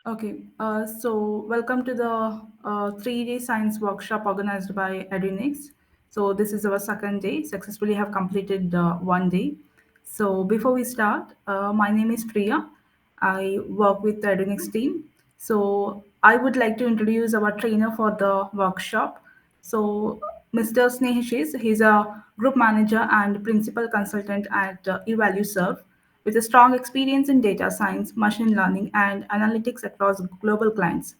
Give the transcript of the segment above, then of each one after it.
Okay, so welcome to the 3-day science workshop organized by Eduinx. So this is our second day. Successfully have completed one day. So before we start, my name is Priya. I work with the Eduinx team. So I would like to introduce our trainer for the workshop. So Mr. Snehashis, he's a group manager and principal consultant at eValueServe with a strong experience in data science, machine learning, and analytics across global clients.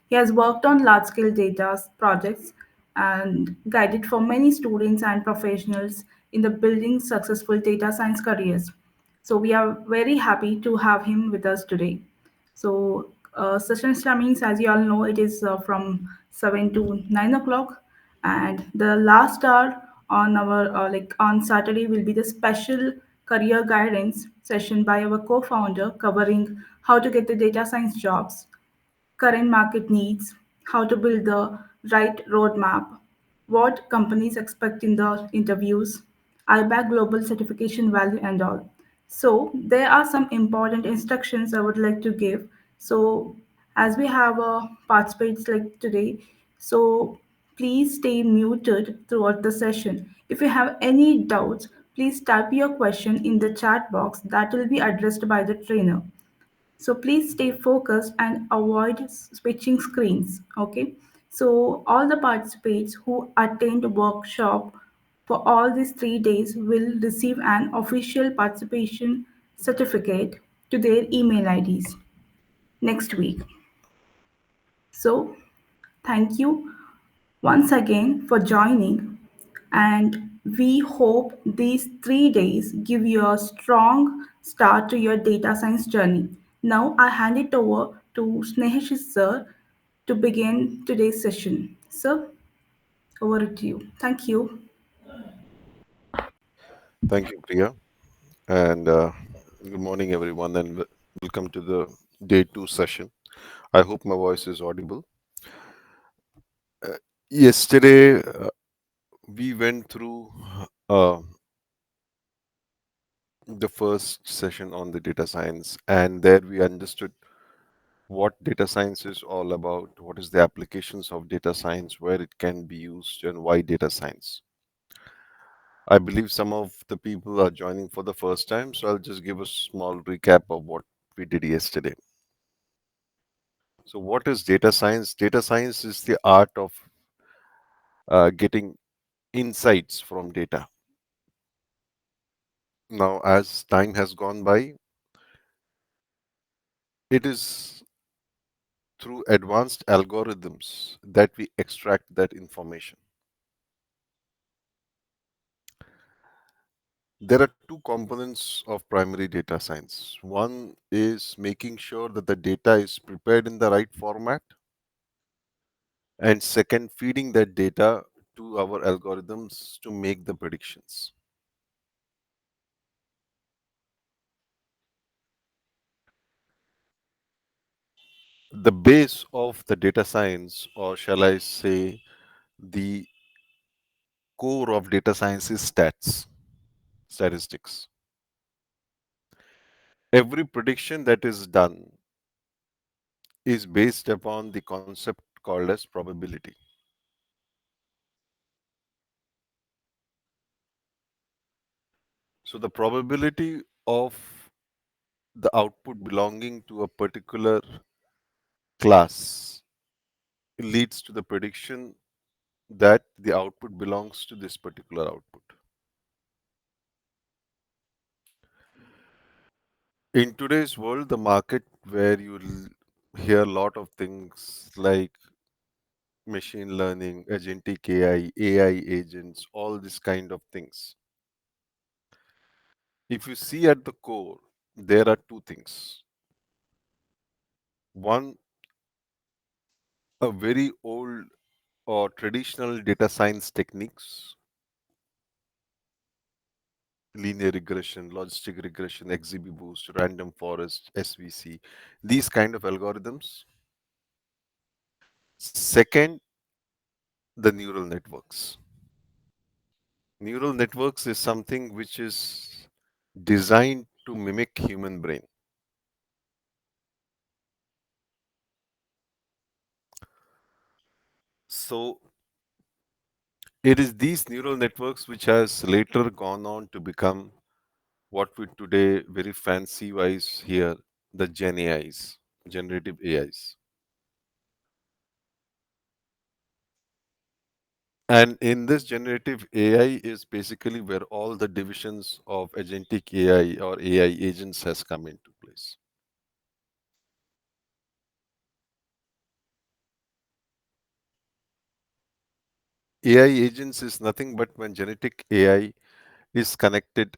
He has worked on large scale data projects and guided for many students and professionals in the building successful data science careers. So, we are very happy to have him with us today. So, session timings, as you all know, it is from 7 to 9 o'clock, and the last hour on our like on Saturday will be the special career guidance session by our co-founder covering how to get the data science jobs, current market needs, how to build the right roadmap, what companies expect in the interviews, IBAC global certification value, and all. So, there are some important instructions I would like to give. So, as we have participants like today, so please stay muted throughout the session. If you have any doubts, please type your question in the chat box that will be addressed by the trainer. So please stay focused and avoid switching screens. Okay. So all the participants who attend workshop for all these 3 days will receive an official participation certificate to their email IDs next week. So thank you once again for joining, and we hope these 3 days give you a strong start to your data science journey. Now I hand it over to Snehesh sir to begin today's session. Sir, over to you. Thank you. Thank you, Priya, and good morning, everyone, and welcome to the day two session. I hope my voice is audible. Yesterday, we went through uh, the first session on the data science, and there we understood what data science is all about, what is the applications of data science, where it can be used, and why data science. I believe some of the people are joining for the first time, so I'll just give a small recap of what we did yesterday. So, what is data science? Data science is the art of getting insights from data. Now, as time has gone by, it is through advanced algorithms that we extract that information. There are two components of primary data science. One is making sure that the data is prepared in the right format, and second, feeding that data to our algorithms to make the predictions. The base of the data science, or shall I say, the core of data science is statistics. Every prediction that is done is based upon the concept called as probability. So the probability of the output belonging to a particular class leads to the prediction that the output belongs to this particular output. In today's world, the market where you hear a lot of things like machine learning, agentic AI agents, all these kind of things. If you see at the core, there are two things. One, a very old or traditional data science techniques, linear regression, logistic regression, XGBoost, random forest, SVC, these kind of algorithms. Second, the neural networks. Neural networks is something which is designed to mimic human brain. So it is these neural networks which has later gone on to become what we today very fancy wise here, the Gen AIs, generative AIs. And in this generative AI is basically where all the divisions of agentic AI or AI agents has come into place. AI agents is nothing but when genetic AI is connected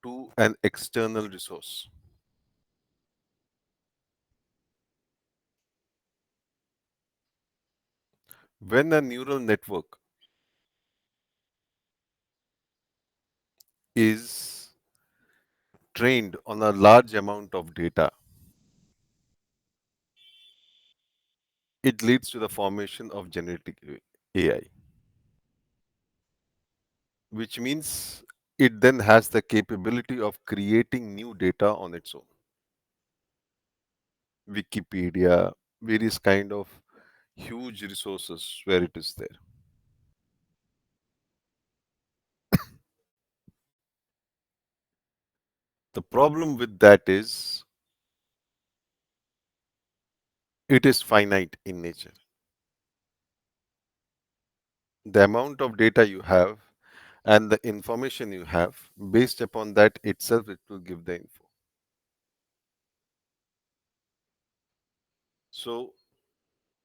to an external resource. When a neural network is trained on a large amount of data, it leads to the formation of genetic AI, which means it then has the capability of creating new data on its own. Wikipedia, various kind of huge resources where it is there. The problem with that is it is finite in nature. The amount of data you have and the information you have, based upon that itself, it will give the info. So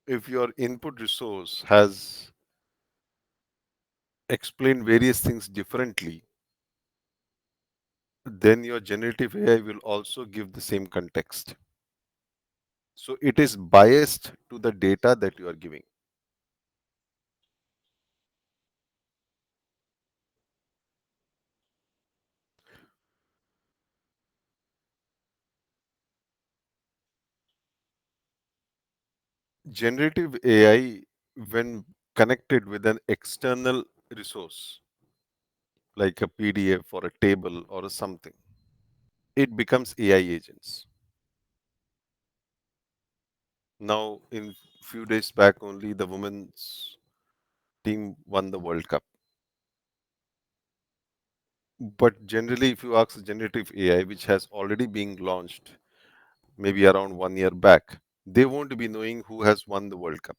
if your input resource has explained various things differently, then your generative AI will also give the same context. So it is biased to the data that you are giving. Generative AI, when connected with an external resource, like a PDF or a table or a something, it becomes AI agents. Now, in few days back only, the women's team won the World Cup. But generally, if you ask generative AI, which has already been launched maybe around 1 year back, they won't be knowing who has won the World Cup.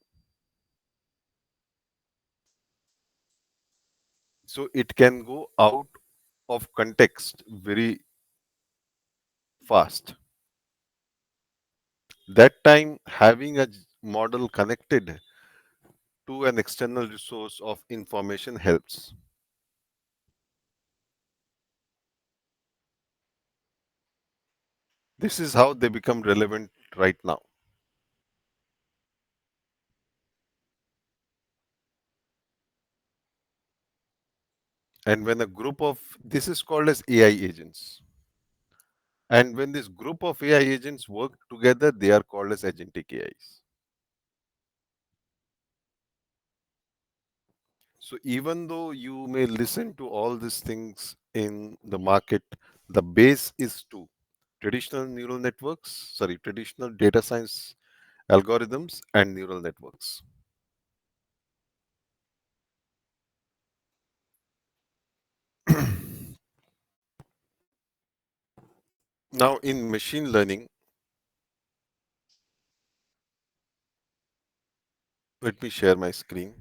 So it can go out of context very fast. That time, having a model connected to an external resource of information helps. This is how they become relevant right now. And when a group of this is called as AI agents. And when this group of AI agents work together, they are called as agentic AIs. So even though you may listen to all these things in the market, the base is two traditional neural networks, sorry, traditional data science algorithms and neural networks. Now, in machine learning, let me share my screen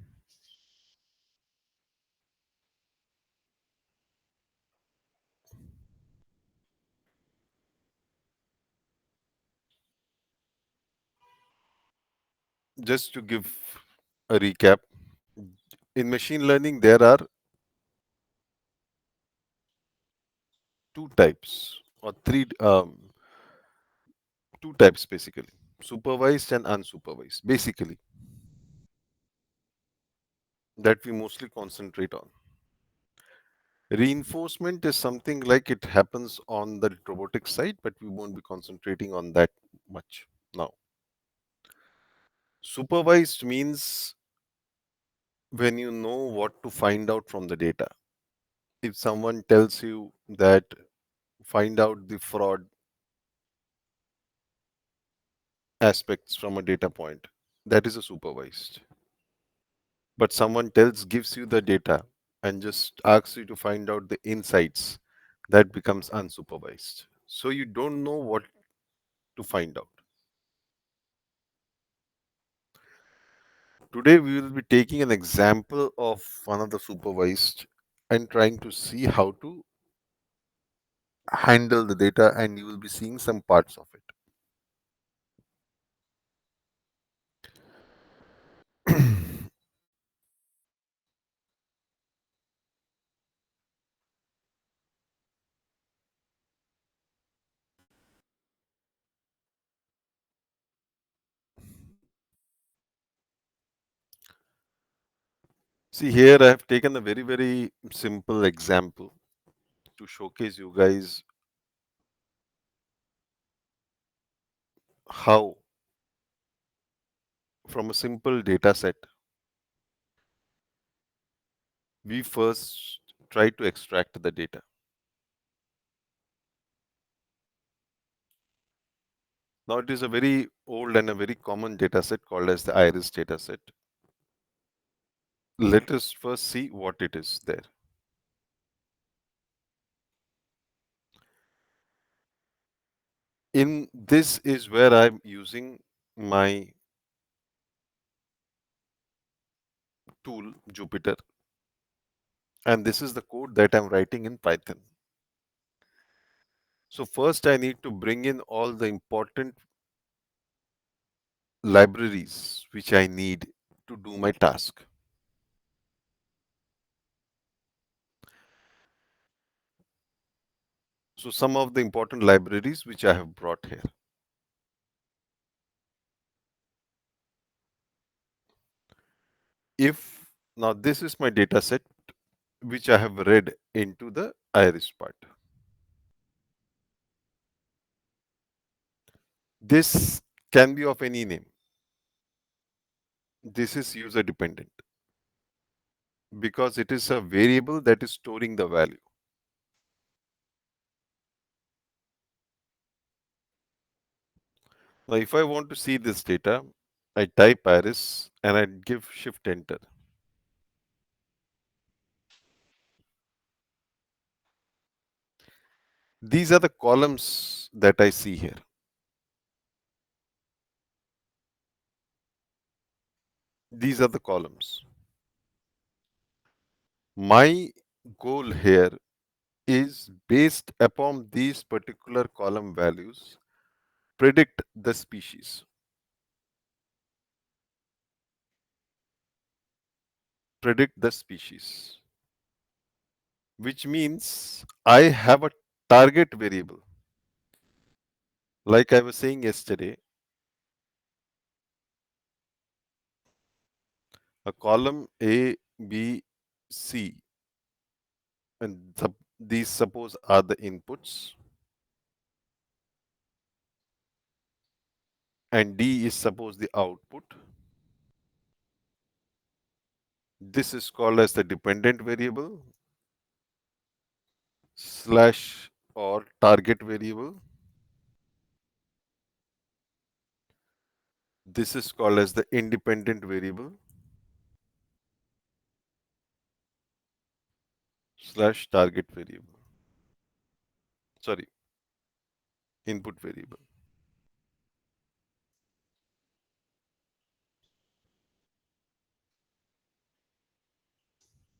just to give a recap. In machine learning, there are two types or two types basically, supervised and unsupervised, basically, that we mostly concentrate on. Reinforcement is something like it happens on the robotic side, but we won't be concentrating on that much now. Supervised means when you know what to find out from the data. If someone tells you that find out the fraud aspects from a data point, that is a supervised. But someone gives you the data and just asks you to find out the insights, that becomes unsupervised. So you don't know what to find out. Today we will be taking an example of one of the supervised and trying to see how to handle the data, and you will be seeing some parts of it. See, here I have taken a very, very simple example to showcase you guys how, from a simple data set, we first try to extract the data. Now, it is a very old and a very common data set called as the iris data set. Let us first see what it is there. In this is where I'm using my tool, Jupyter, and this is the code that I'm writing in Python. So first I need to bring in all the important libraries which I need to do my task. So some of the important libraries which I have brought here. If now this is my data set which I have read into the iris part. This can be of any name. This is user dependent because it is a variable that is storing the value. Now, if I want to see this data, I type iris and I give shift enter. These are the columns that I see here. These are the columns. My goal here is based upon these particular column values, predict the species. Predict the species, which means I have a target variable. Like I was saying yesterday, a column A, B, C, and these suppose are the inputs, and D is suppose the output. This is called as the dependent variable slash or target variable. This is called as the independent variable slash target variable. Sorry, input variable.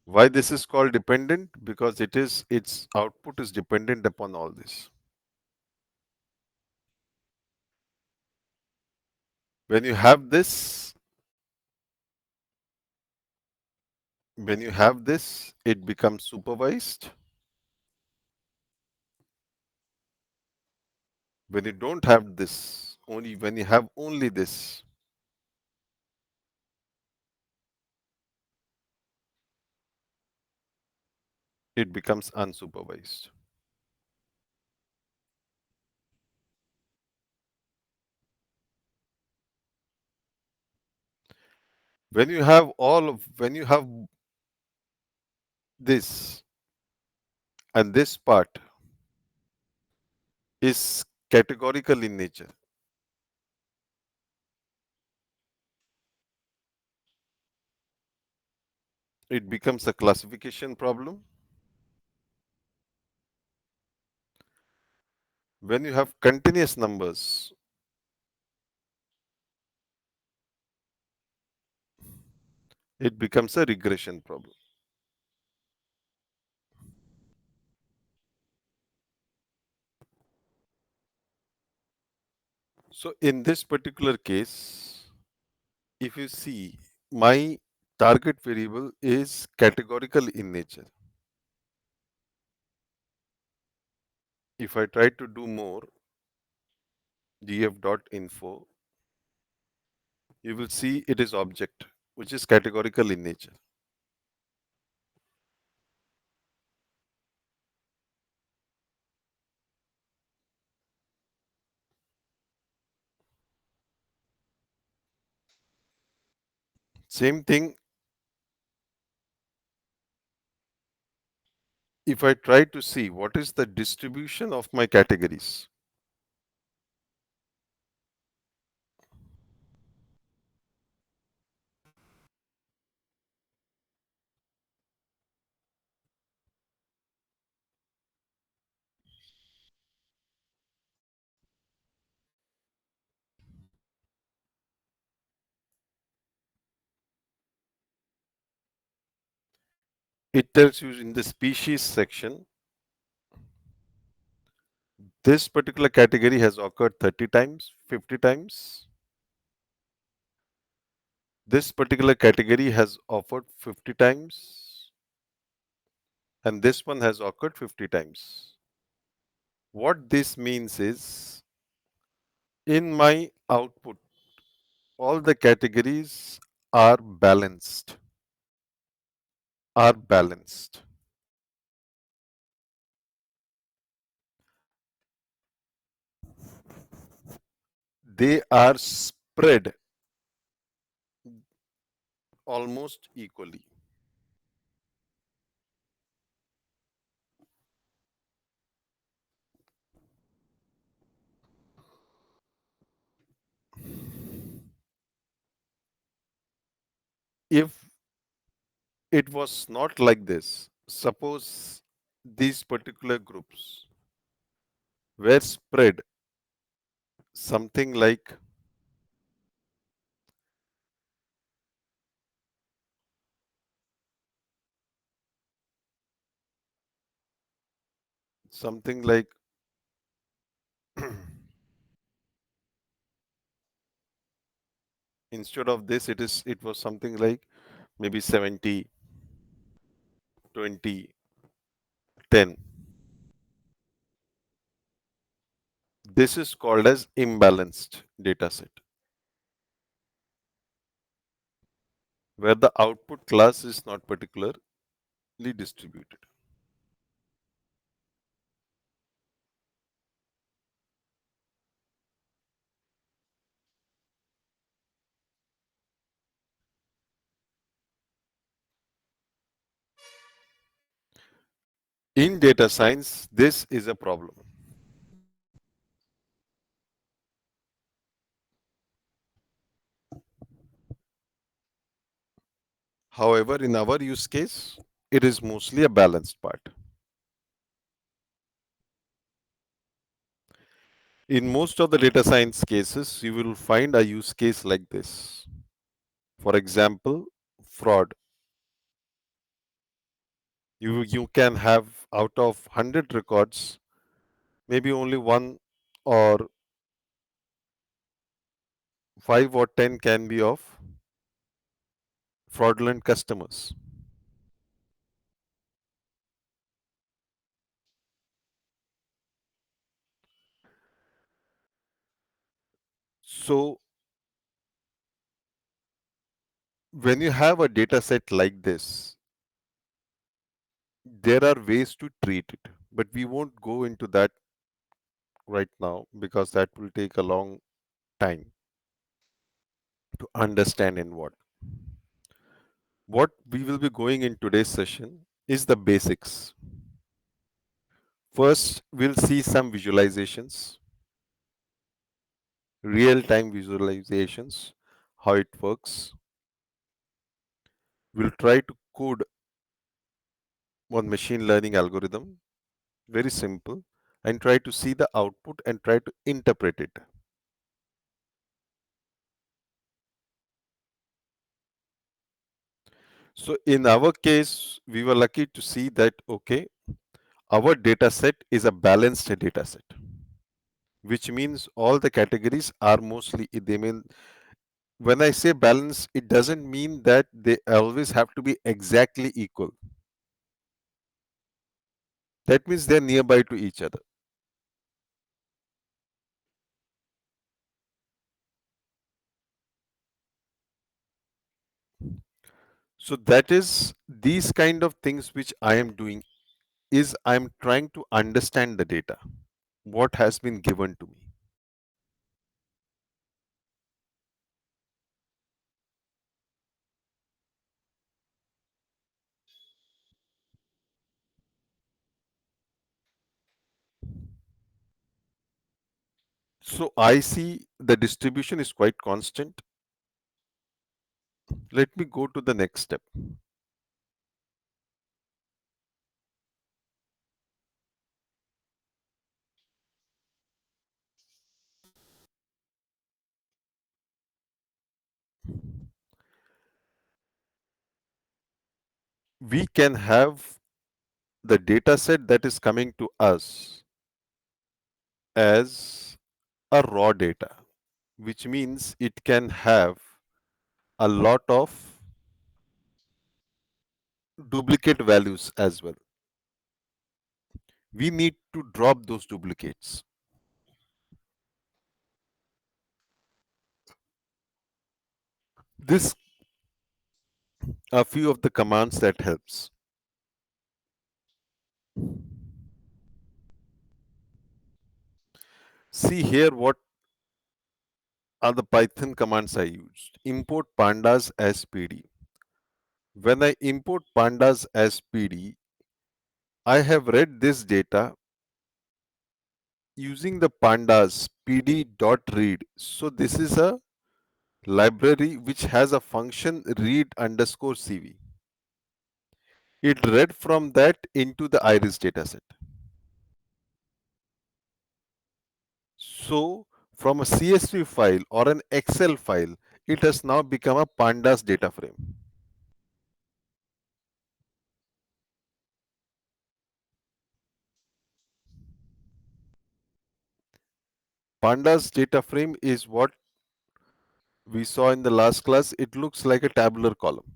Why this is called dependent? Because its output is dependent upon all this. When you have this, it becomes supervised. When you don't have this, only when you have only this, it becomes unsupervised. When you have this and this part is categorical in nature. it becomes a classification problem. When you have continuous numbers, it becomes a regression problem. So in this particular case, if you see, my target variable is categorical in nature. If I try to do more, df.info, you will see it is object, which is categorical in nature. Same thing, if I try to see what is the distribution of my categories, it tells you in the species section, this particular category has occurred 30 times, 50 times. This particular category has offered 50 times, and this one has occurred 50 times. What this means is, in my output, all the categories are balanced, are balanced. They are spread almost equally. If it was not like this, suppose these particular groups were spread something like something like instead of this, it was something like maybe 70, 20, 10. This is called as imbalanced data set, where the output class is not particularly distributed. In data science, this is a problem. However, in our use case, it is mostly a balanced part. In most of the data science cases, you will find a use case like this. For example, fraud. You can have out of 100 records, maybe only one or 5 or 10 can be of fraudulent customers. So when you have a data set like this, there are ways to treat it, but we won't go into that right now because that will take a long time to understand in what. What we will be going in today's session is the basics. First, we'll see some visualizations, real-time visualizations, how it works. We'll try to code one machine learning algorithm, very simple, and try to see the output and try to interpret it. So in our case, we were lucky to see that, okay, our data set is a balanced data set, which means all the categories are mostly, they mean, when I say balance, it doesn't mean that they always have to be exactly equal. That means they're nearby to each other. So that is these kind of things which I am doing is I'm trying to understand the data, what has been given to me. So I see the distribution is quite constant. Let me go to the next step. We can have the data set that is coming to us as a raw data, which means it can have a lot of duplicate values as well. We need to drop those duplicates. This are few of the commands that helps. See here what are the Python commands I used. Import pandas as PD. When I import pandas as PD, I have read this data using the pandas pd.read. So this is a library which has a function read underscore CV. It read from that into the iris dataset. So from a CSV file or an Excel file, it has now become a pandas data frame. Pandas data frame is what we saw in the last class. It looks like a tabular column.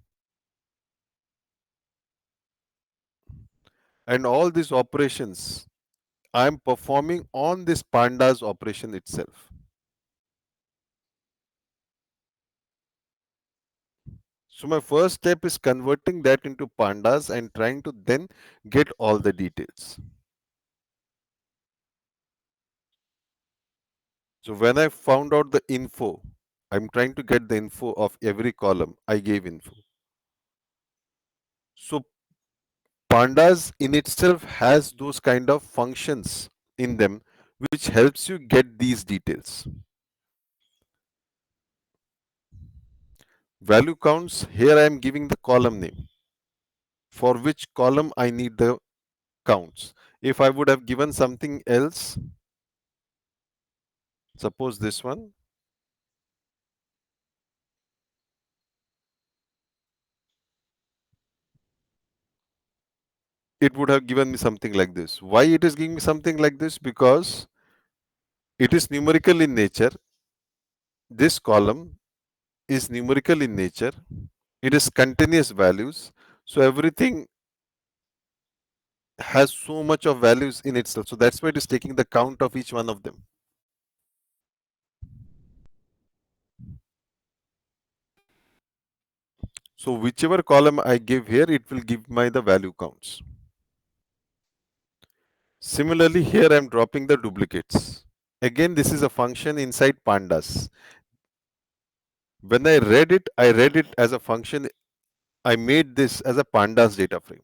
And all these operations I am performing on this pandas operation itself. So my first step is converting that into pandas and trying to then get all the details. So when I found out the info, I'm trying to get the info of every column. I gave info. So pandas in itself has those kind of functions in them which helps you get these details. Value counts, here I am giving the column name for which column I need the counts. If I would have given something else, suppose this one, it would have given me something like this. Why it is giving me something like this? Because it is numerical in nature. This column is numerical in nature. It is continuous values. So everything has so much of values in itself. So that's why it is taking the count of each one of them. So whichever column I give here, it will give my the value counts. Similarly, here I'm dropping the duplicates. Again, this is a function inside pandas. When I read it as a function. I made this as a pandas data frame.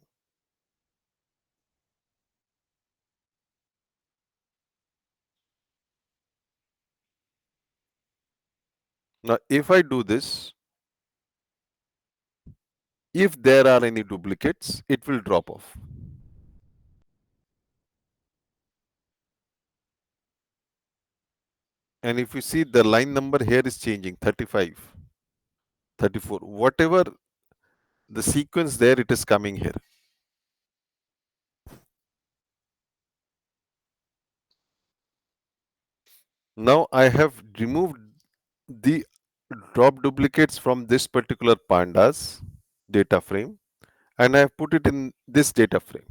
Now, if I do this, If there are any duplicates, it will drop off. And if you see, the line number here is changing, 35, 34, whatever the sequence there, it is coming here. Now I have removed the drop duplicates from this particular pandas data frame, and I have put it in this data frame.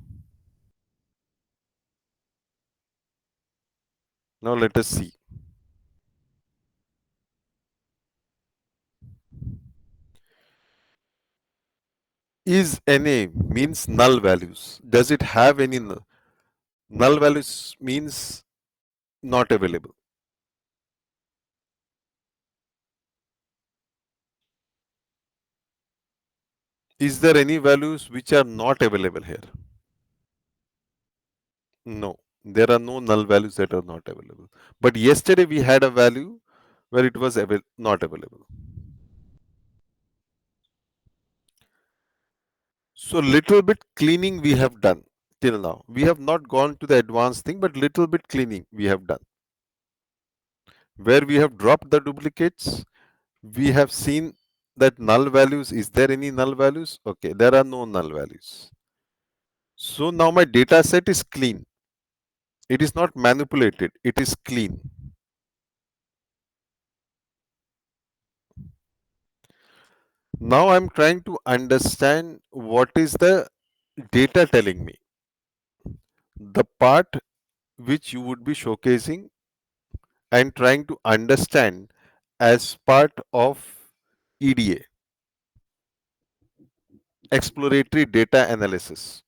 Now let us see. Is NA means null values. Does it have any null values? Means not available. Is there any values which are not available here? No, there are no null values that are not available. But yesterday we had a value where it was not available. So little bit cleaning we have done till now. We have not gone to the advanced thing, but little bit cleaning we have done. Where we have dropped the duplicates, we have seen that null values. Is there any null values? Okay, there are no null values. So now my data set is clean. It is not manipulated. It is clean. Now I'm trying to understand what is the data telling me. The part which you would be showcasing and trying to understand as part of EDA, exploratory data analysis.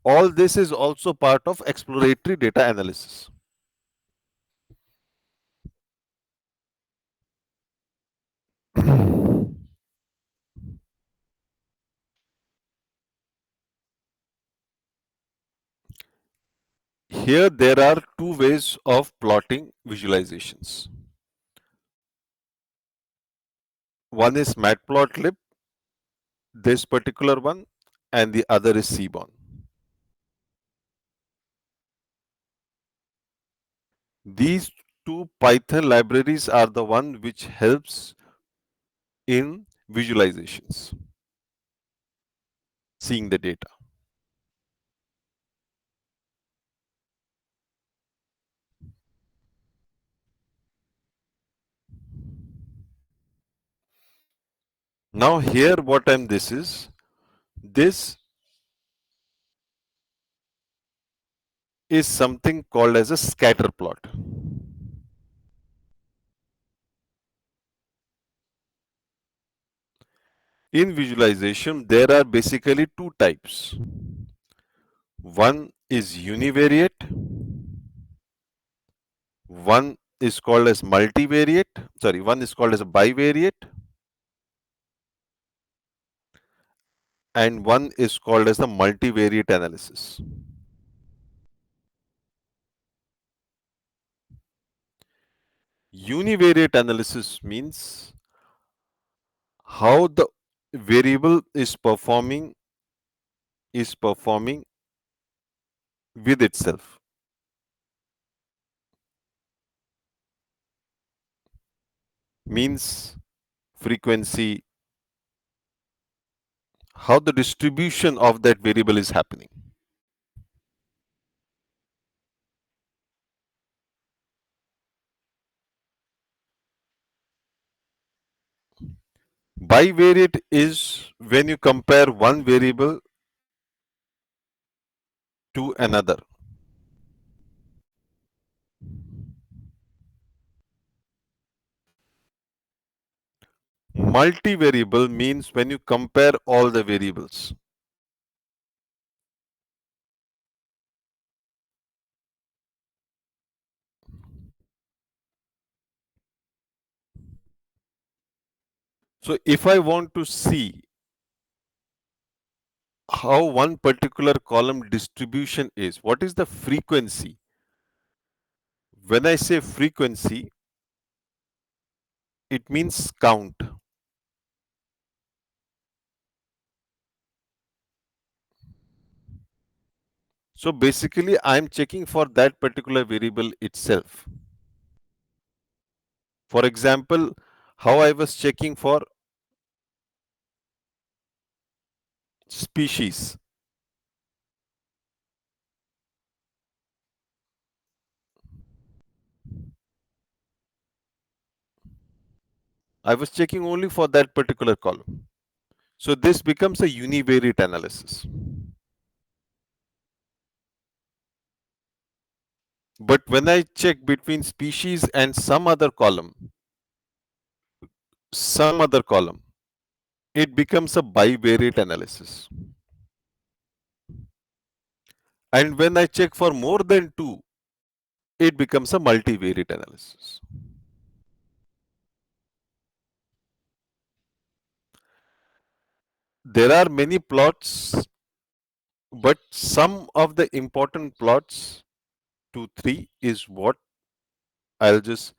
All this is also part of exploratory data analysis. Here there are two ways of plotting visualizations. One is matplotlib, this particular one, and the other is Seaborn. These two Python libraries are the one which helps in visualizations, seeing the data. Now here what this is something called as a scatter plot. In visualization, there are basically two types. One is univariate, one is called as multivariate, sorry, one is called as a bivariate, and one is called as the multivariate analysis. Univariate analysis means how the variable is performing with itself. Means frequency, how the distribution of that variable is happening. Bivariate is when you compare one variable to another. Multivariable means when you compare all the variables. So if I want to see how one particular column distribution is, what is the frequency? When I say frequency, It means count. So basically, I'm checking for that particular variable itself. For example, how I was checking for species. I was checking only for that particular column. So this becomes a univariate analysis. But when I check between species and some other column, it becomes a bivariate analysis. And when I check for more than two, it becomes a multivariate analysis. There are many plots, but some of the important plots, 2, 3, is what I'll just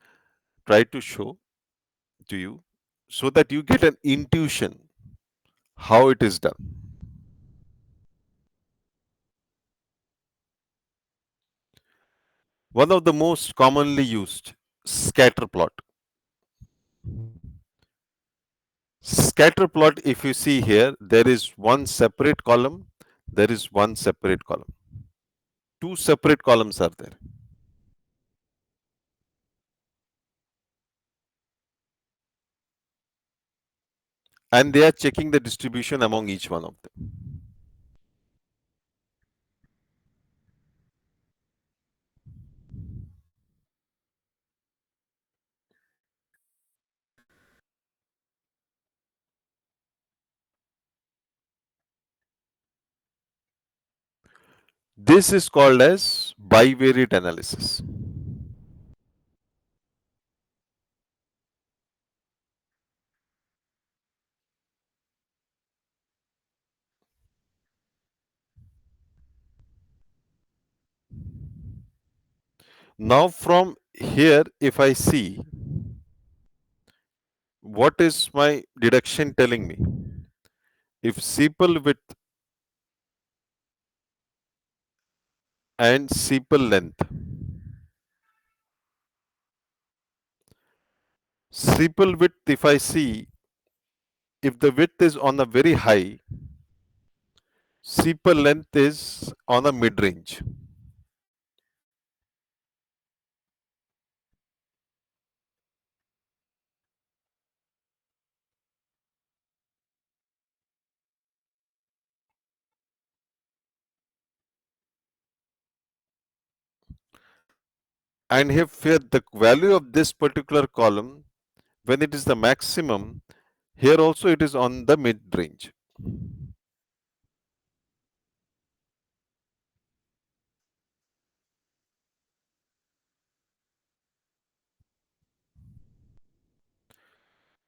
try to show to you so that you get an intuition how it is done. One of the most commonly used, scatter plot. Scatter plot, if you see here, there is one separate column, there is one separate column. Two separate columns are there. And they are checking the distribution among each one of them. This is called as bivariate analysis. Now from here, if I see what is my deduction telling me, if sepal width and sepal length, sepal width, if I see, if the width is on a very high, sepal length is on a mid range. And if here the value of this particular column, when it is the maximum, here also it is on the mid range.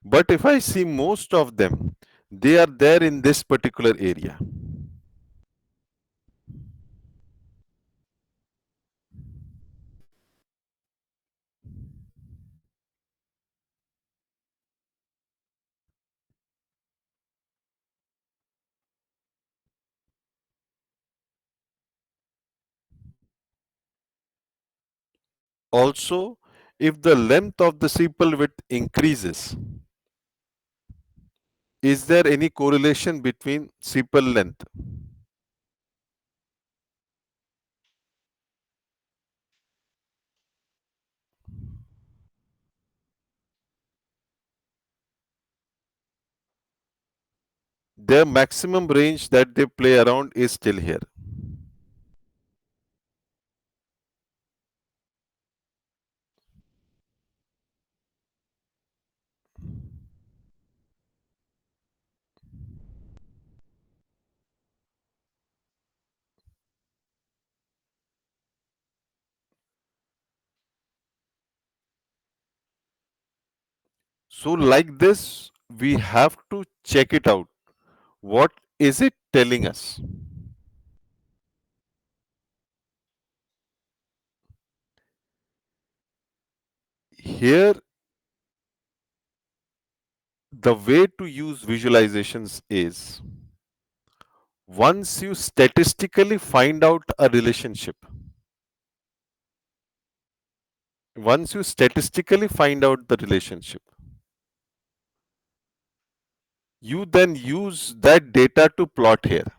But if I see most of them, they are there in this particular area. Also, if the length of the sepal width increases, is there any correlation between sepal length? Their maximum range that they play around is still here. So, like this, we have to check it out. What is it telling us? Here, The way to use visualizations is once you statistically find out a relationship, once you statistically find out the relationship, you then use that data to plot here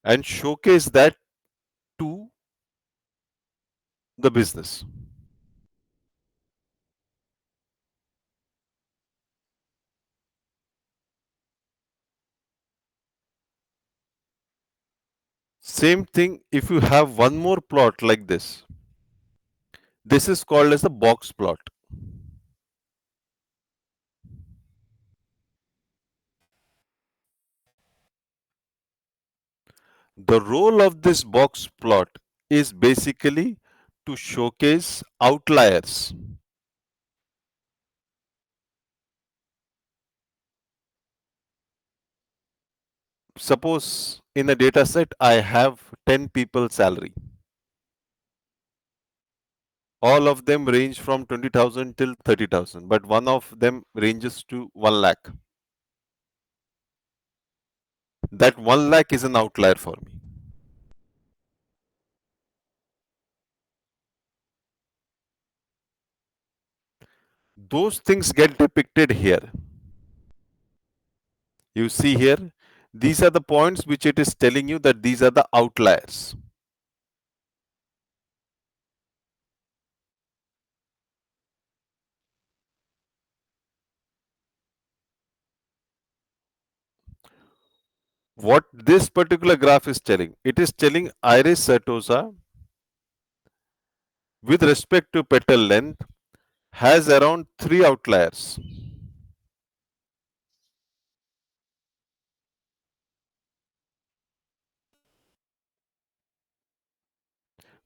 and showcase that to the business. Same thing if you have one more plot like this is called as the box plot. The role of this box plot is basically to showcase outliers. Suppose in a data set I have 10 people salary. All of them range from 20,000 till 30,000, but one of them ranges to 1 lakh. That 1 lakh is an outlier for me. Those things get depicted here. You see here, these are the points which it is telling you that these are the outliers. What this particular graph is telling, it is telling iris setosa with respect to petal length has around 3 outliers,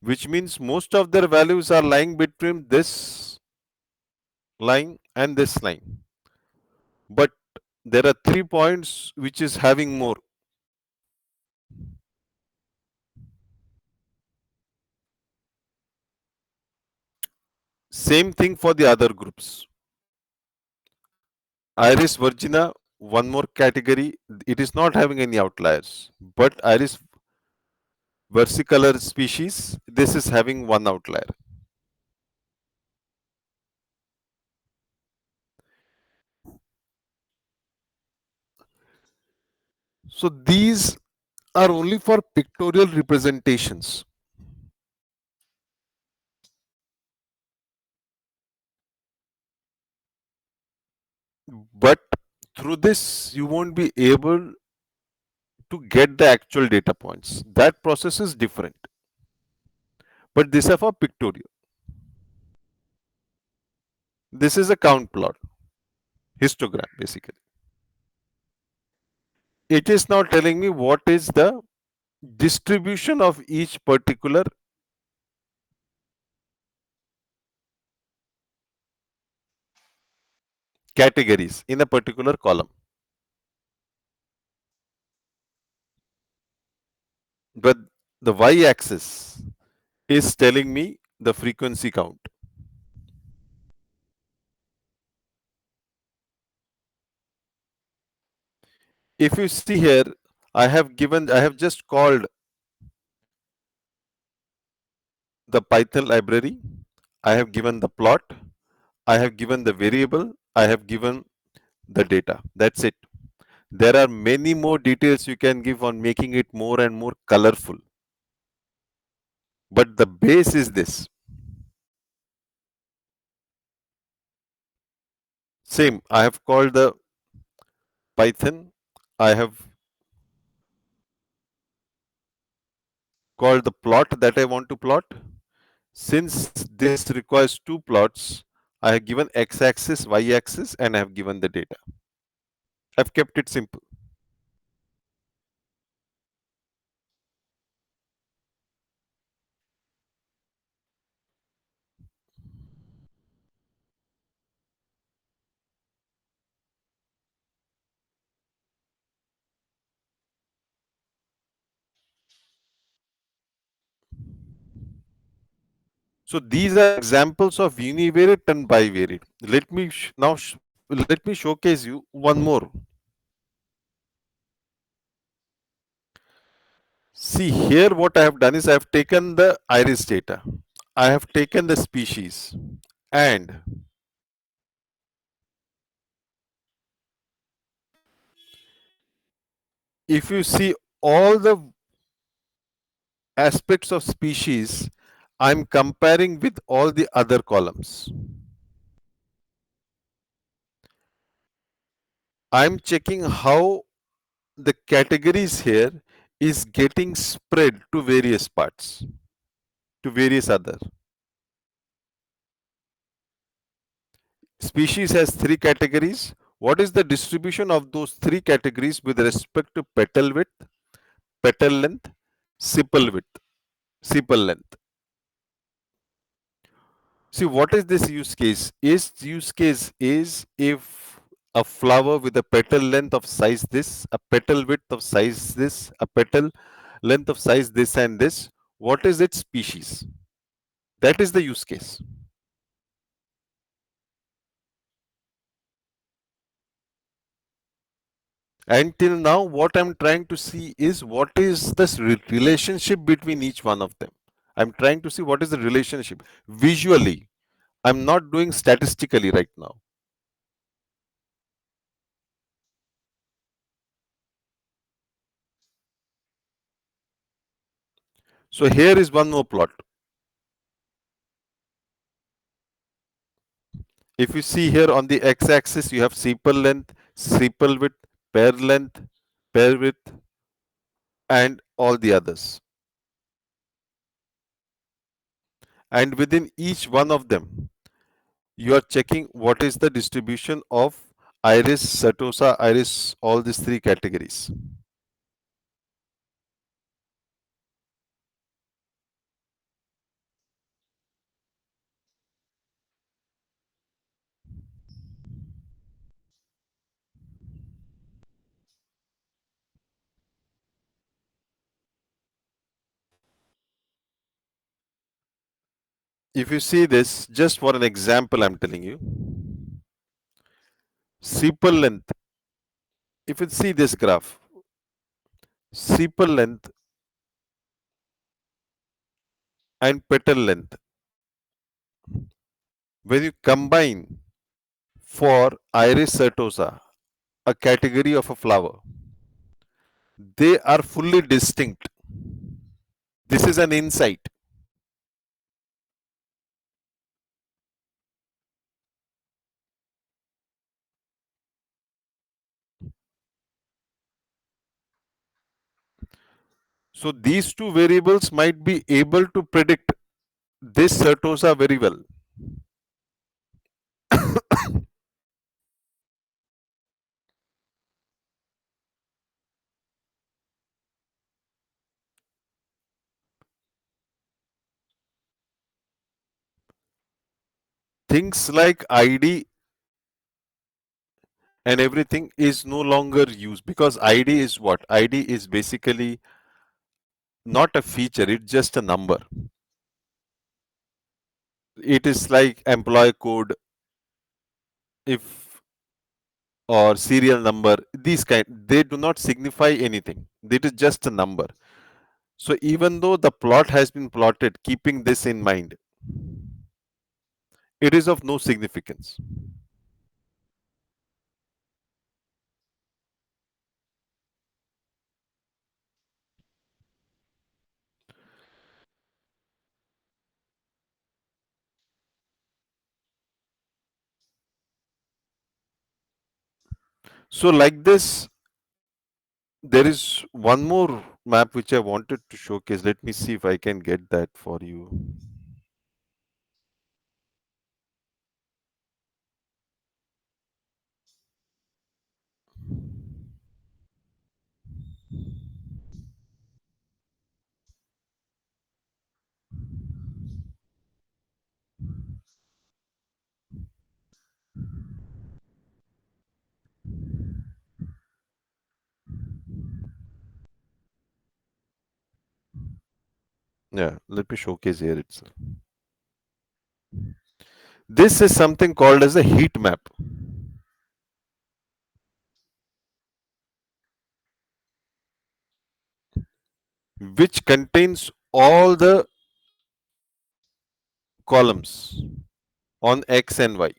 which means most of their values are lying between this line and this line. But there are 3 points which is having more. Same thing for the other groups. Iris virgina, one more category, it is not having any outliers. But Iris versicolor species, this is having one outlier. So these are only for pictorial representations. But through this, you won't be able to get the actual data points. That process is different. But these are for pictorial. This is a count plot, histogram basically. It is now telling me what is the distribution of each particular categories in a particular column. But the y-axis is telling me the frequency count. If you see here, I have just called the Python library. I have given the plot. I have given the variable. I have given the data. That's it. There are many more details you can give on making it more and more colorful. But the base is this. Same. I have called the Python. I have called the plot that I want to plot. Since this requires two plots, I have given x-axis, y-axis, and I have given the data. I've kept it simple. So these are examples of univariate and bivariate. Let me now let me showcase you one more. See here, what I have done is I have taken the iris data, I have taken the species, and if you see all the aspects of species, I'm comparing with all the other columns. I'm checking how the categories here is getting spread to various parts, to various other. Species has three categories. What is the distribution of those three categories with respect to petal width, petal length, sepal width, sepal length? See, what is this use case? Use case is if a flower with a petal length of size this, a petal width of size this, a petal length of size this and this, what is its species? That is the use case. Until now, what I'm trying to see is what is this relationship between each one of them. I'm trying to see what is the relationship visually. I'm not doing statistically right now. So here is one more plot. If you see here on the x-axis, you have sepal length, sepal width, pair length, pair width, and all the others. And within each one of them, you are checking what is the distribution of iris, setosa, iris, all these three categories. If you see this, just for an example, I'm telling you, sepal length. If you see this graph, sepal length and petal length, when you combine for iris setosa, a category of a flower, they are fully distinct. This is an insight. So these two variables might be able to predict this setosa very well. Things like ID and everything is no longer used because ID is what? ID is basically not a feature, it's just a number. It is like employee code, if or serial number, these kind, they do not signify anything. It is just a number. So even though the plot has been plotted keeping this in mind, it is of no significance. So like this, there is one more map which I wanted to showcase. Let me see if I can get that for you. Yeah, let me showcase here itself. This is something called as a heat map. which contains all the columns on X and Y.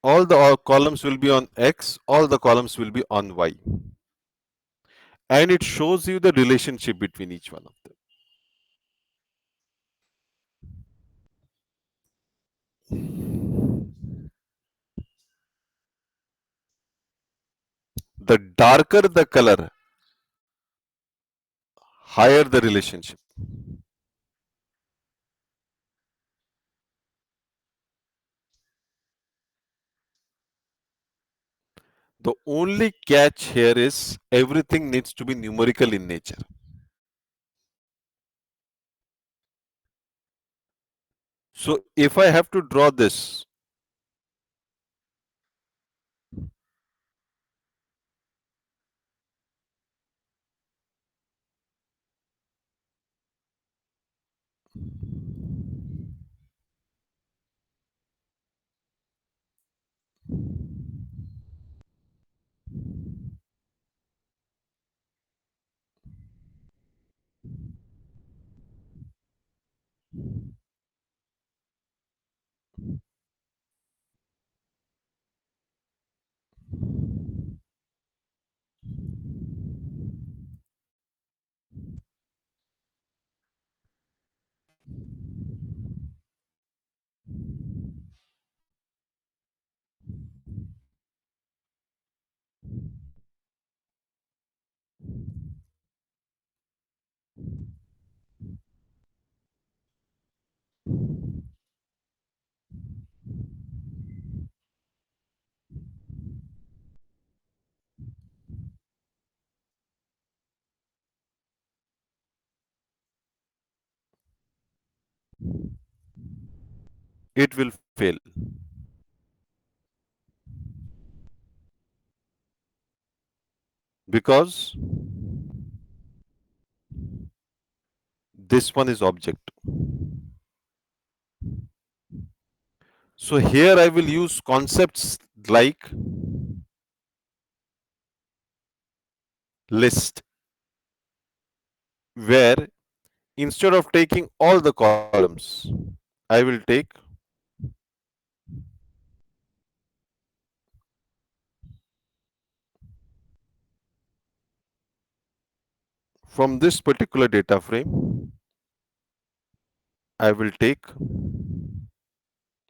All the columns will be on X, all the columns will be on Y. And it shows you the relationship between each one of them. The darker the color, higher the relationship. The only catch here is everything needs to be numerical in nature. So if I have to draw this, it will fail because this one is object. So here I will use concepts like list, where instead of taking all the columns, I will take from this particular data frame, I will take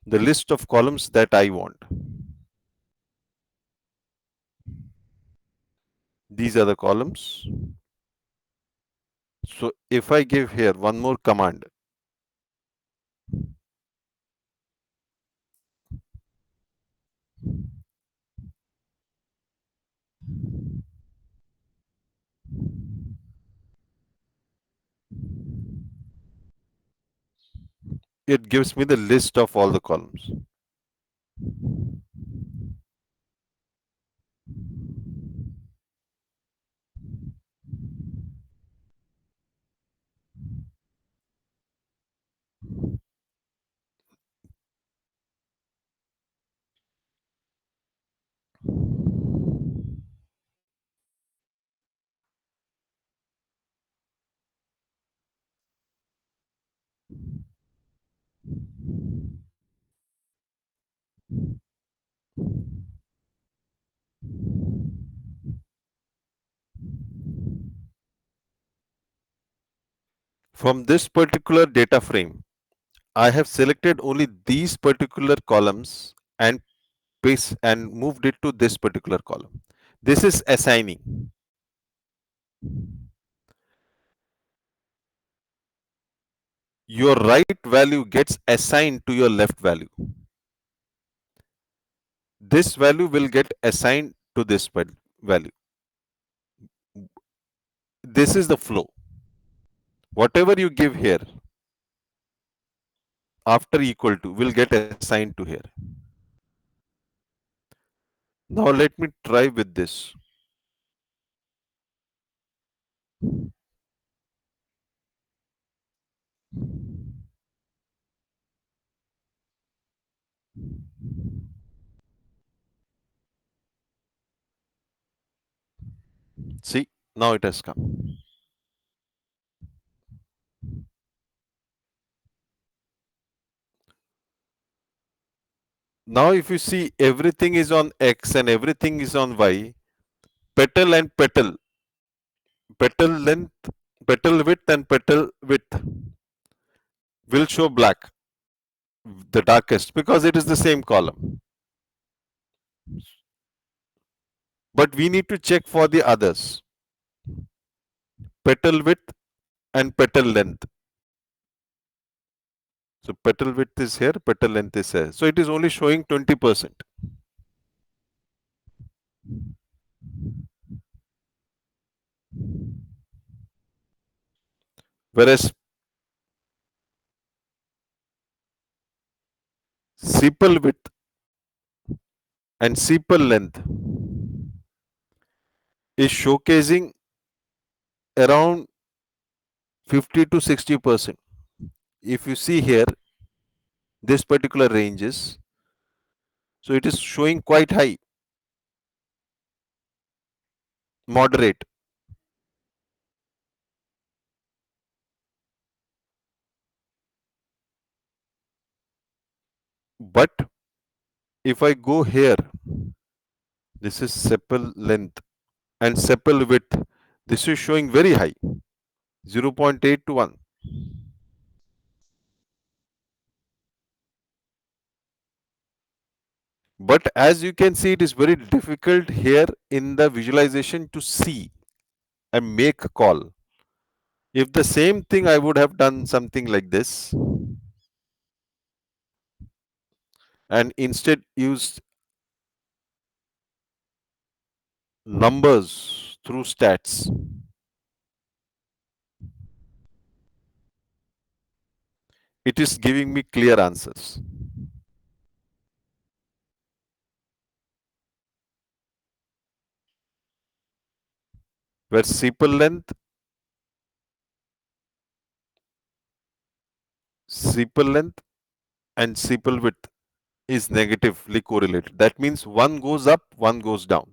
the list of columns that I want. These are the columns. So if I give here one more command, it gives me the list of all the columns. From this particular data frame, I have selected only these particular columns and paste and moved it to this particular column. This is assigning. Your right value gets assigned to your left value. This value will get assigned to this value. This is the flow. Whatever you give here after equal to will get assigned to here. Now let me try with this. See, now it has come. Now, if you see everything is on X and everything is on Y, petal and petal, petal length, petal width, and petal width will show black, the darkest, because it is the same column. But we need to check for the others, petal width and petal length. So petal width is here, petal length is here. So it is only showing 20%. Whereas sepal width and sepal length is showcasing around 50 to 60%. If you see here, this particular ranges, so it is showing quite high, moderate. But if I go here, this is sepal length and sepal width. This is showing very high, 0.8 to 1. But as you can see, it is very difficult here in the visualization to see and make a call. If the same thing I would have done something like this and instead used numbers through stats, it is giving me clear answers. Where sepal length and sepal width is negatively correlated. That means one goes up, one goes down.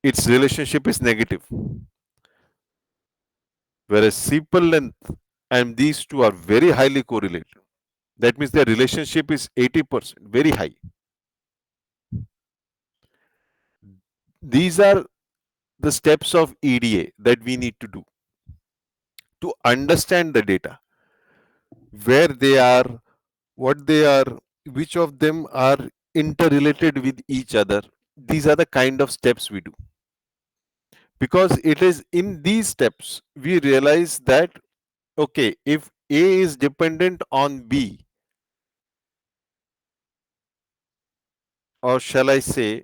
Its relationship is negative. Whereas sepal length and these two are very highly correlated. That means their relationship is 80%, very high. These are the steps of EDA that we need to do to understand the data, where they are, what they are, which of them are interrelated with each other. These are the kind of steps we do. Because it is in these steps we realize that, okay, if A is dependent on B, or shall I say,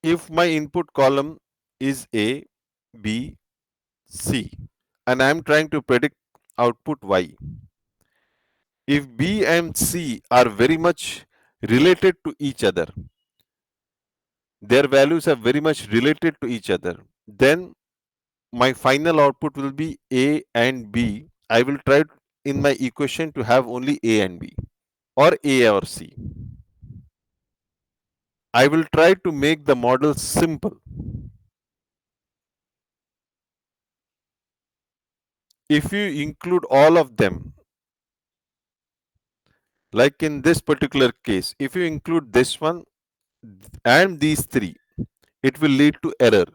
if my input column is A, B, C, and I am trying to predict output Y, if B and C are very much related to each other, their values are very much related to each other, then my final output will be A and B. I will try in my equation to have only A and B, or A or C. I will try to make the model simple. If you include all of them, like in this particular case, if you include this one and these three, it will lead to error.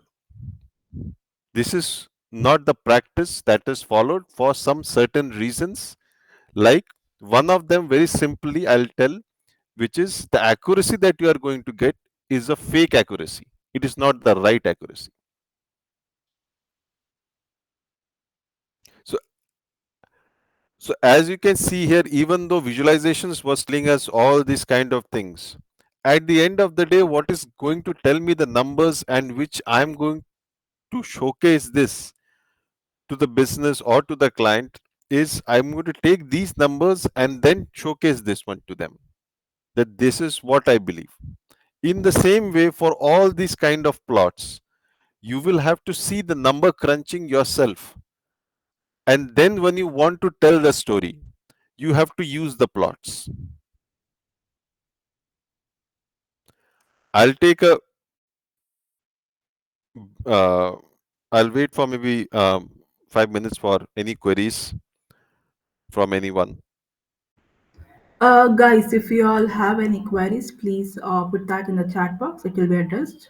This is not the practice that is followed for some certain reasons. Like one of them, very simply, I'll tell, which is the accuracy that you are going to get is a fake accuracy. It is not the right accuracy. So, so as you can see here, even though visualizations was telling us all these kind of things, at the end of the day, what is going to tell me the numbers and which I'm going to showcase this to the business or to the client is I'm going to take these numbers and then showcase this one to them. That this is what I believe. In the same way, for all these kind of plots, you will have to see the number crunching yourself. And then when you want to tell the story, you have to use the plots. I'll take a uh, I'll wait for maybe 5 minutes for any queries from anyone. Guys, if you all have any queries, please put that in the chat box. It will be addressed.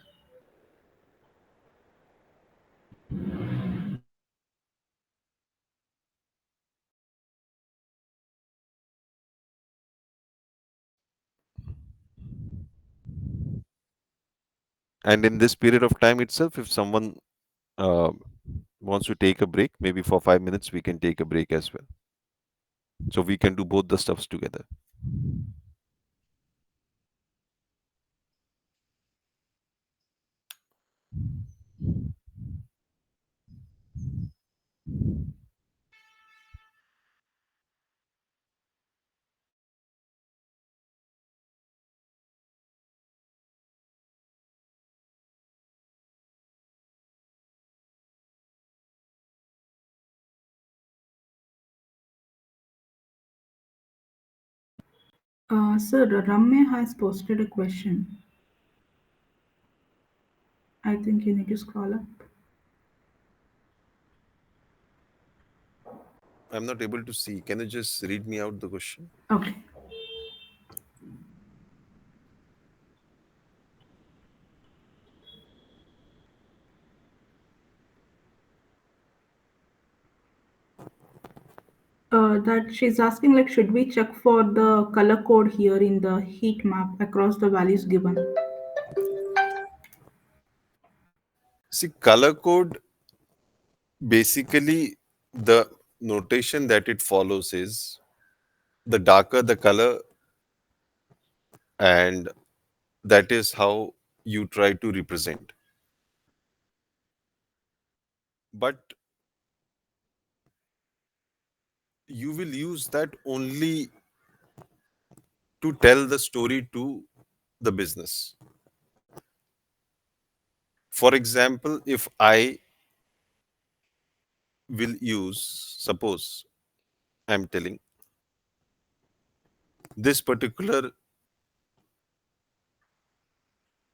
And in this period of time itself, if someone uh, wants to take a break, maybe for 5 minutes, we can take a break as well. So we can do both the stuffs together. Sir, Ramya has posted a question. I think you need to scroll up. I'm not able to see. Can you just read me out the question? Okay. That she's asking, like, should we check for the color code here in the heat map across the values given? See, color code basically the notation that it follows is the darker the color, and that is how you try to represent. But you will use that only to tell the story to the business. For example, if I will use, suppose I'm telling this particular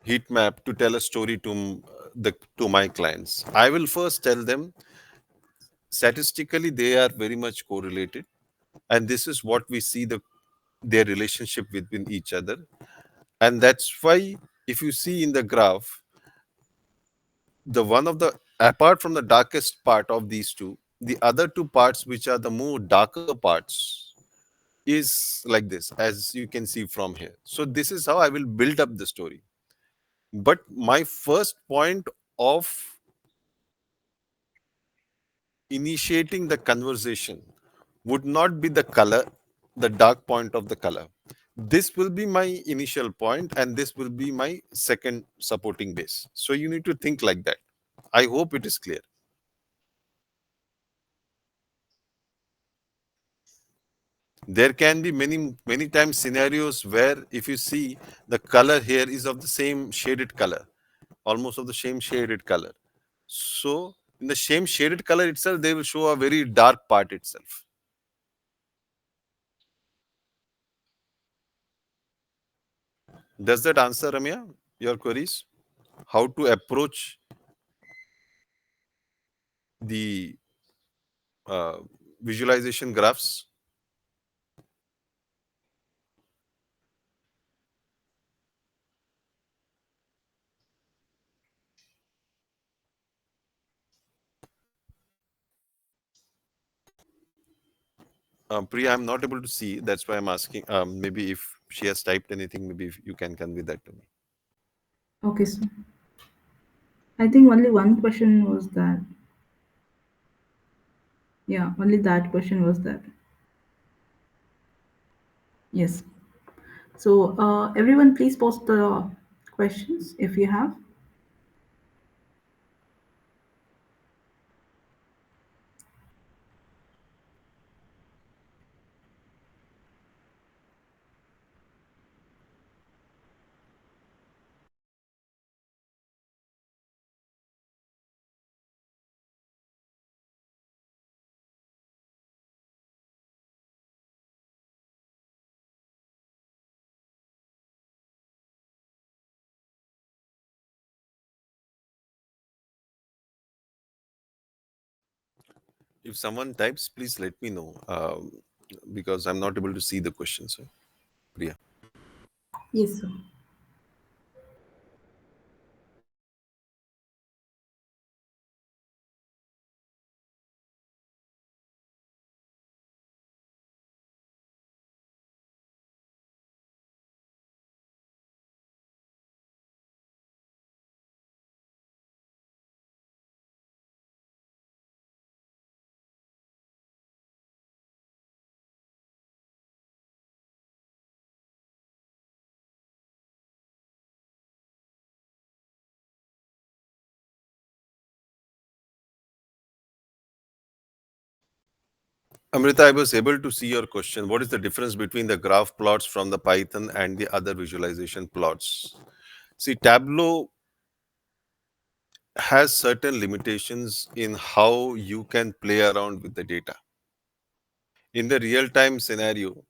heat map to tell a story to the to my clients, I will first tell them statistically they are very much correlated, and this is what we see their relationship within each other. And that's why if you see in the graph, the one of the apart from the darkest part of these two, the other two parts which are the more darker parts is like this, as you can see from here. So this is how I will build up the story. But my first point of initiating the conversation would not be the color, the dark point of the color. This will be my initial point, and this will be my second supporting base. So you need to think like that. I hope it is clear. There can be many times scenarios where if you see the color here is of the same shaded color, almost of the same shaded color. So in the same shaded color itself, they will show a very dark part itself. Does that answer, Ramya, your queries? How to approach the uh, visualization graphs? Priya, I'm not able to see. That's why I'm asking. Maybe if she has typed anything, maybe if you can convey that to me. Okay, sir. I think only one question was that. Yeah, only that question was that. Yes. So, everyone, please post the questions if you have. If someone types, please let me know, because I'm not able to see the questions. Priya. Yes, sir. Amrita, I was able to see your question. What is the difference between the graph plots from the Python and the other visualization plots? See, Tableau has certain limitations in how you can play around with the data. In the real-time scenario,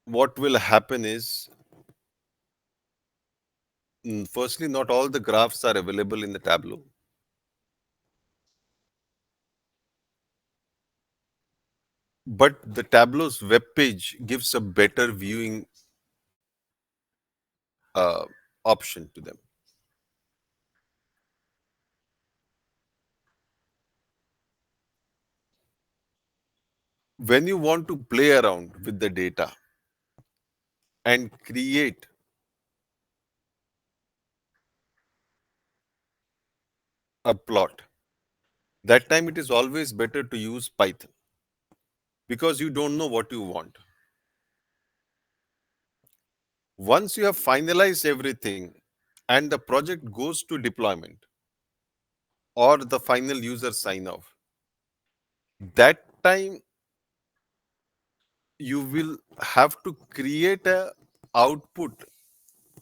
what will happen is, firstly, not all the graphs are available in the Tableau, but the Tableau's web page gives a better viewing uh, option to them. When you want to play around with the data and create a plot, that time it is always better to use Python because you don't know what you want. Once you have finalized everything and the project goes to deployment or the final user sign off, that time you will have to create a output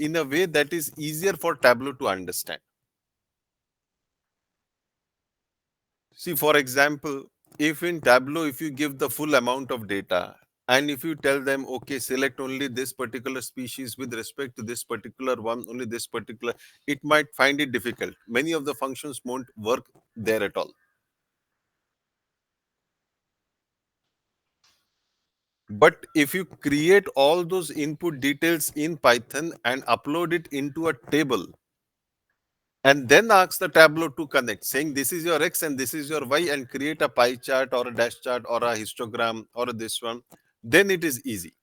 in a way that is easier for Tableau to understand. See, for example, if in Tableau, if you give the full amount of data and if you tell them, okay, select only this particular species with respect to this particular one, only this particular, it might find it difficult. Many of the functions won't work there at all. But if you create all those input details in Python and upload it into a table, and then ask the Tableau to connect, saying this is your X and this is your Y, and create a pie chart or a dash chart or a histogram or this one, then it is easy.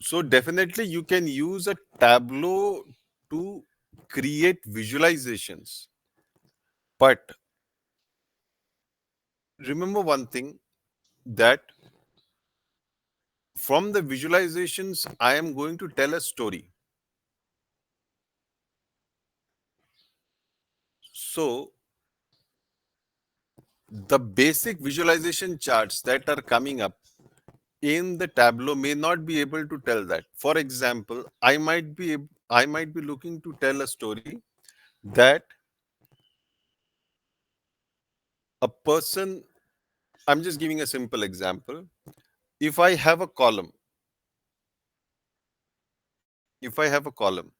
So definitely you can use a Tableau to create visualizations. But remember one thing, that from the visualizations, I am going to tell a story. So the basic visualization charts that are coming up in the Tableau may not be able to tell that. For example, I might be looking to tell a story that a person, I'm just giving a simple example. If I have a column, if I have a column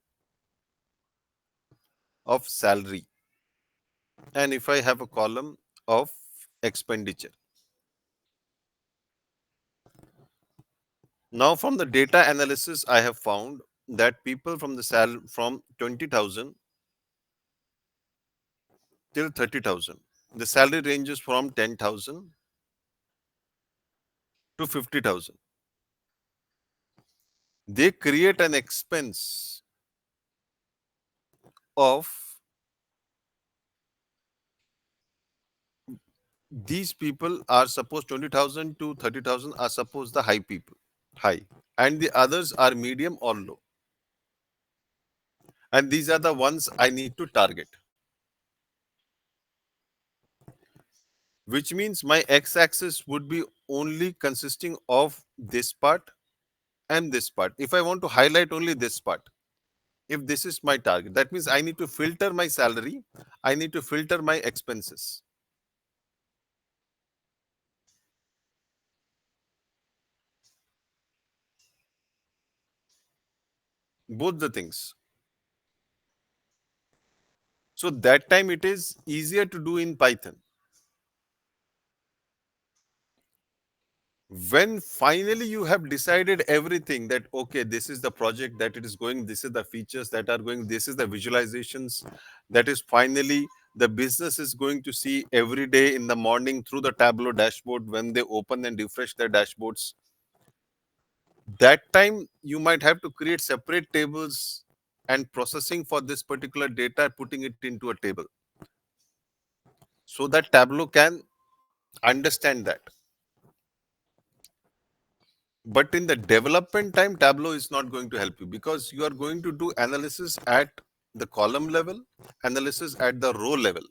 of salary and if I have a column of expenditure. Now from the data analysis, I have found that people from from 20,000 till 30,000, the salary ranges from 10,000 to 50,000. They create an expense of, these people are supposed 20,000 to 30,000 are supposed the high people, high, and the others are medium or low. And these are the ones I need to target, which means my x-axis would be only consisting of this part and this part. If I want to highlight only this part, if this is my target, that means I need to filter my salary, I need to filter my expenses. both the things. So that time it is easier to do in Python. When finally you have decided everything, that okay, this is the project that it is going, this is the features that are going, this is the visualizations that is finally the business is going to see every day in the morning through the Tableau dashboard when they open and refresh their dashboards, that time you might have to create separate tables and processing for this particular data, putting it into a table so that Tableau can understand that. But in the development time, Tableau is not going to help you because you are going to do analysis at the column level, analysis at the row level.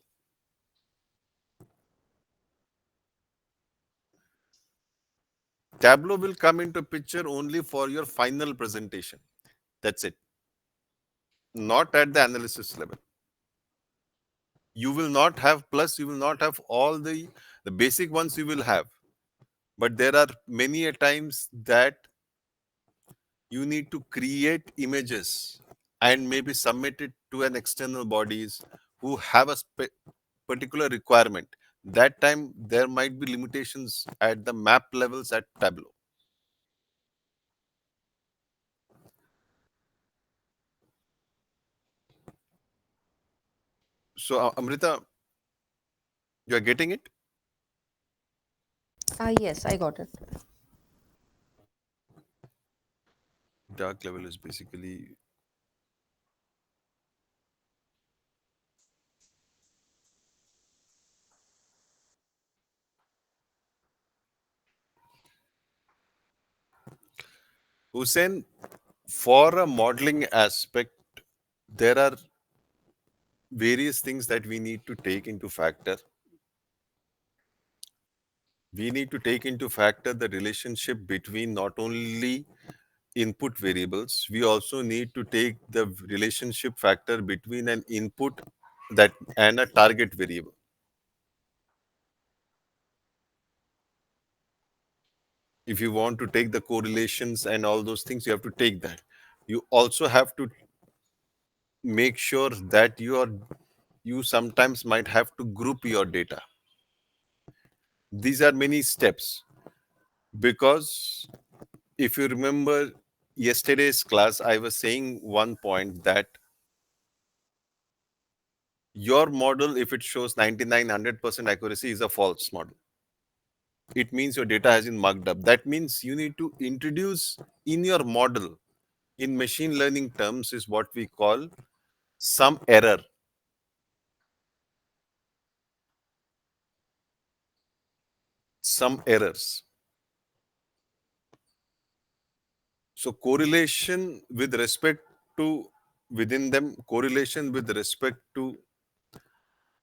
Tableau will come into picture only for your final presentation. That's it. Not at the analysis level. You will not have, plus you will not have all the basic ones you will have. But there are many a times that you need to create images and maybe submit it to an external bodies who have a particular requirement. That time there might be limitations at the map levels at Tableau. So Amrita, you are getting it. Yes, I got it. Dark level is basically Hussein. For a modeling aspect, there are various things that we need to take into factor. We need to take into factor the relationship between not only input variables, we also need to take the relationship factor between an input that and a target variable. If you want to take the correlations and all those things, you have to take that. You also have to make sure that you sometimes might have to group your data. These are many steps because if you remember yesterday's class, I was saying one point that your model, if it shows 99 100% accuracy, is a false model. It means your data has been mugged up. That means you need to introduce in your model, in machine learning terms, is what we call some error, some errors. So correlation with respect to, within them, correlation with respect to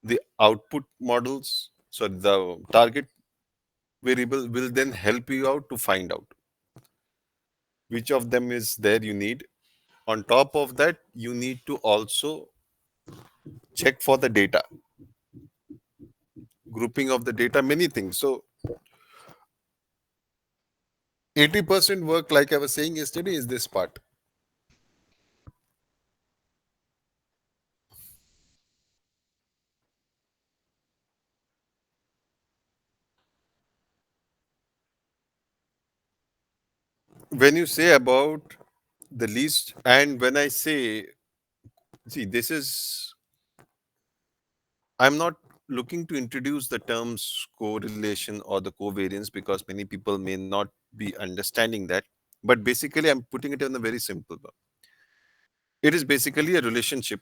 the output models, so the target variable will then help you out to find out which of them is there you need. On top of that, you need to also check for the data, grouping of the data, many things. So 80% work, like I was saying yesterday, is this part. When you say about the least, and when I say, see, this is, I'm not looking to introduce the terms correlation or the covariance because many people may not be understanding that. But basically, I'm putting it in a very simple way. It is basically a relationship.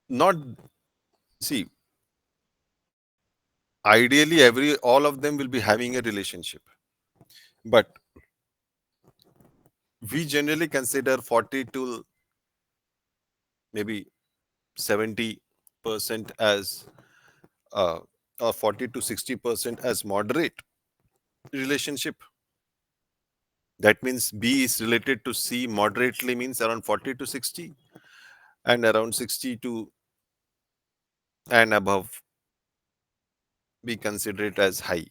Not, see, ideally, all of them will be having a relationship. But we generally consider 40 to maybe 70% as uh, or 40 to 60% as moderate relationship. That means B is related to C moderately, means around 40 to 60, and around 60 to and above we consider it as high.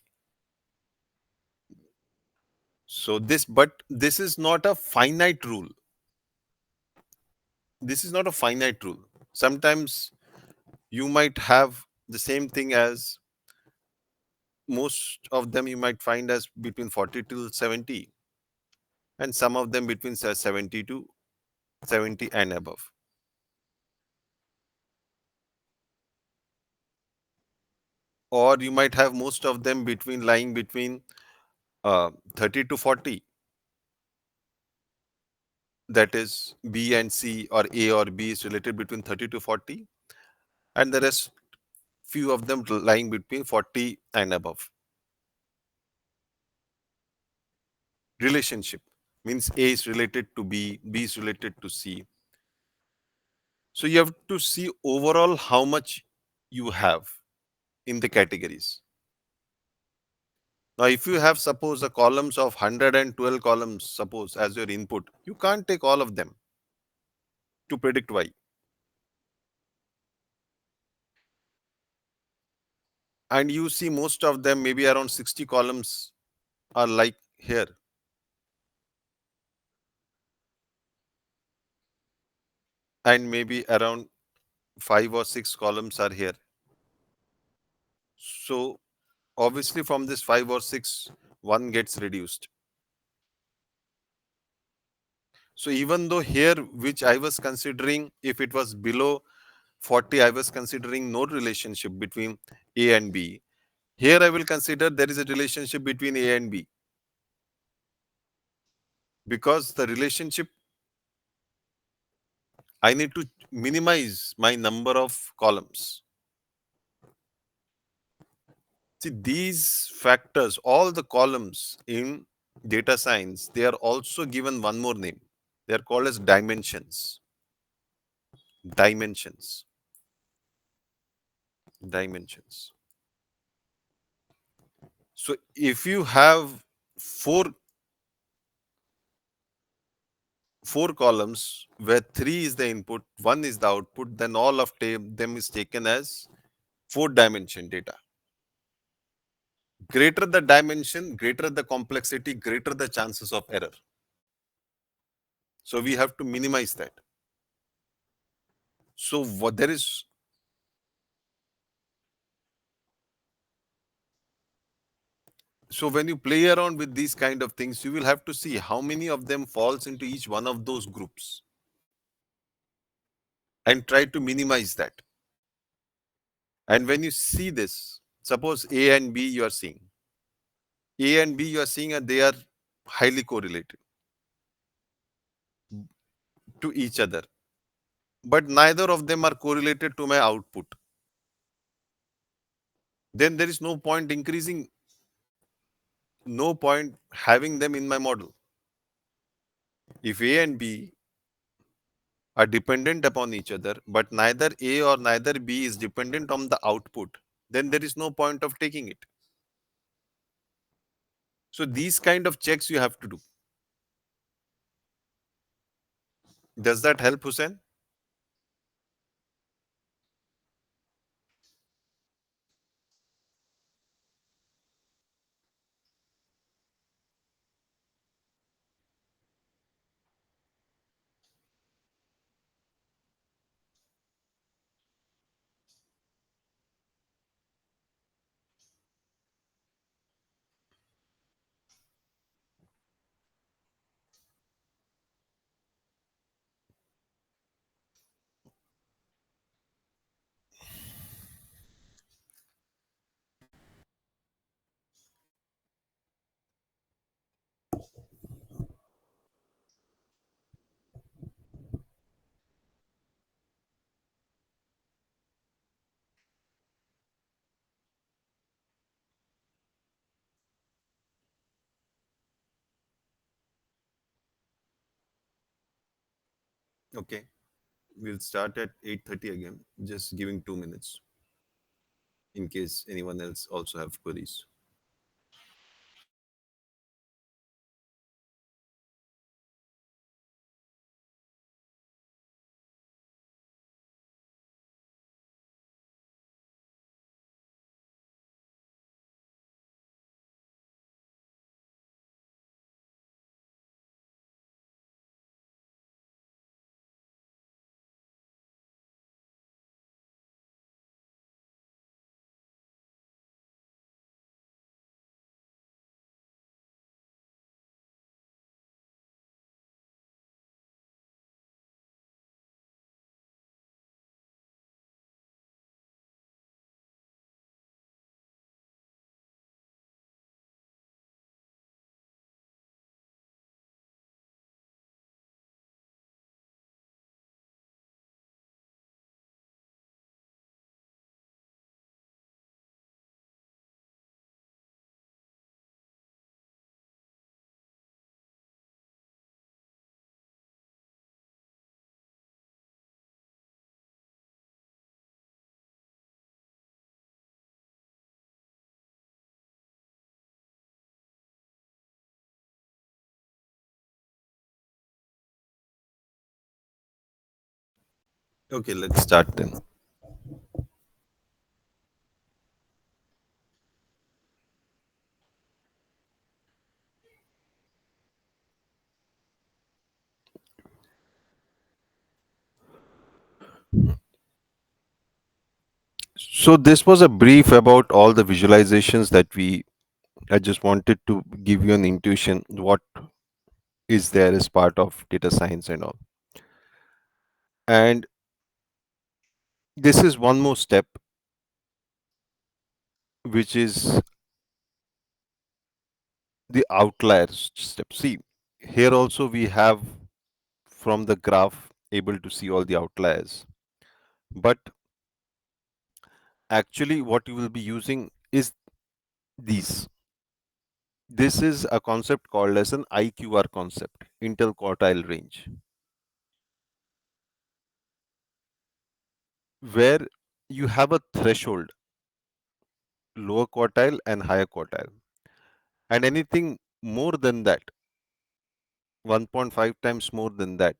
So this is not a finite rule. This is not a finite rule. Sometimes you might have the same thing as most of them you might find as between 40 to 70, and some of them between 70 to 70 and above. Or you might have most of them between lying between 30 to 40, that is B and C, or A or B is related between 30 to 40, and the rest few of them lying between 40 and above. Relationship means A is related to B, B is related to C. So you have to see overall how much you have in the categories. Now, if you have suppose a columns of 112 columns, suppose as your input, you can't take all of them to predict Y. And you see most of them, maybe around 60 columns are like here. And maybe around 5 or 6 columns are here. So obviously from this 5 or 6, one gets reduced. So even though here, which I was considering, if it was below 40, I was considering no relationship between A and B. Here I will consider there is a relationship between A and B, because the relationship, I need to minimize my number of columns. See, these factors, all the columns in data science, they are also given one more name. They are called as dimensions. Dimensions. Dimensions. So if you have four four columns where 3 is the input, 1 is the output, then all of them is taken as 4-dimension data. Greater the dimension, greater the complexity, greater the chances of error. So we have to minimize that. So what there is, so when you play around with these kind of things, you will have to see how many of them falls into each one of those groups and try to minimize that. And when you see this, suppose A and B you are seeing. A and B you are seeing they are highly correlated to each other, but neither of them are correlated to my output. Then there is no point increasing, no point having them in my model. If A and B are dependent upon each other, but neither A or neither B is dependent on the output, then there is no point of taking it. So these kind of checks you have to do. Does that help, Hussein? Okay, we'll start at 8:30 again, just giving 2 minutes in case anyone else also have queries. Okay, let's start then. So this was a brief about all the visualizations that we I just wanted to give you an intuition what is there as part of data science and all. And this is one more step, which is the outliers step. See, here also we have from the graph able to see all the outliers. But actually what you will be using is these. This is a concept called as an IQR concept, interquartile range, where you have a threshold, lower quartile and higher quartile. And anything more than that, 1.5 times more than that,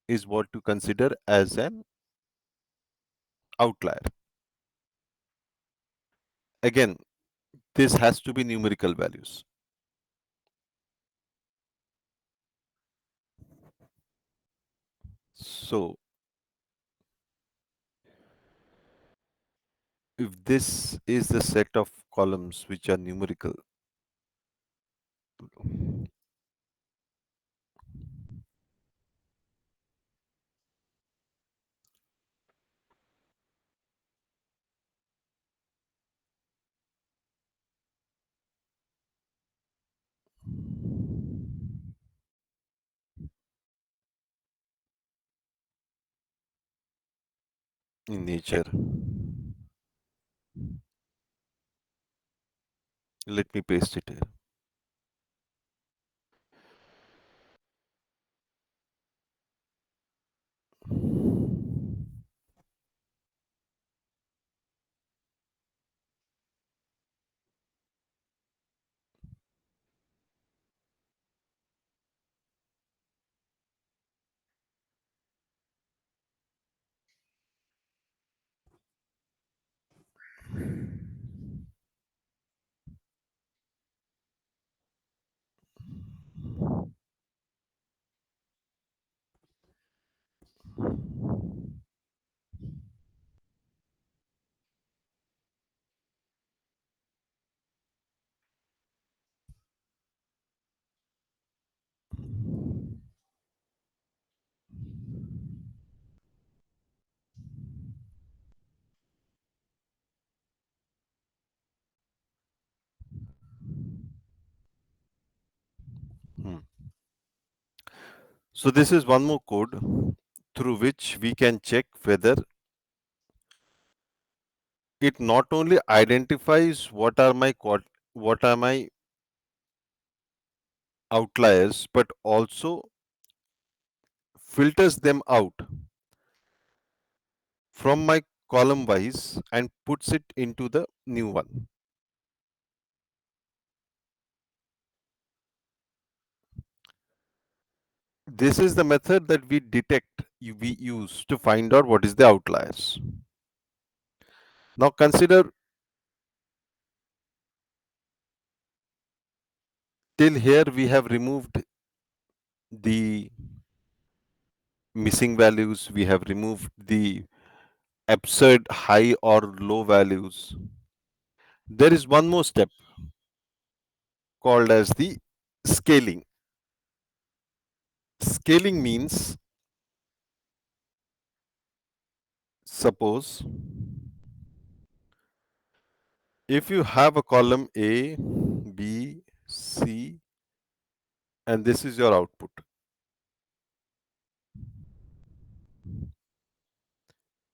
is what you consider as an outlier. Again, this has to be numerical values. So if this is the set of columns which are numerical, in nature, let me paste it here. Hmm. So this is one more code through which we can check whether it not only identifies what are my outliers, but also filters them out from my column wise and puts it into the new one. This is the method that we use to find out what is the outliers. Now consider till here we have removed the missing values, we have removed the absurd high or low values. There is one more step called as the scaling. Scaling means suppose if you have a column A, B, C, and this is your output.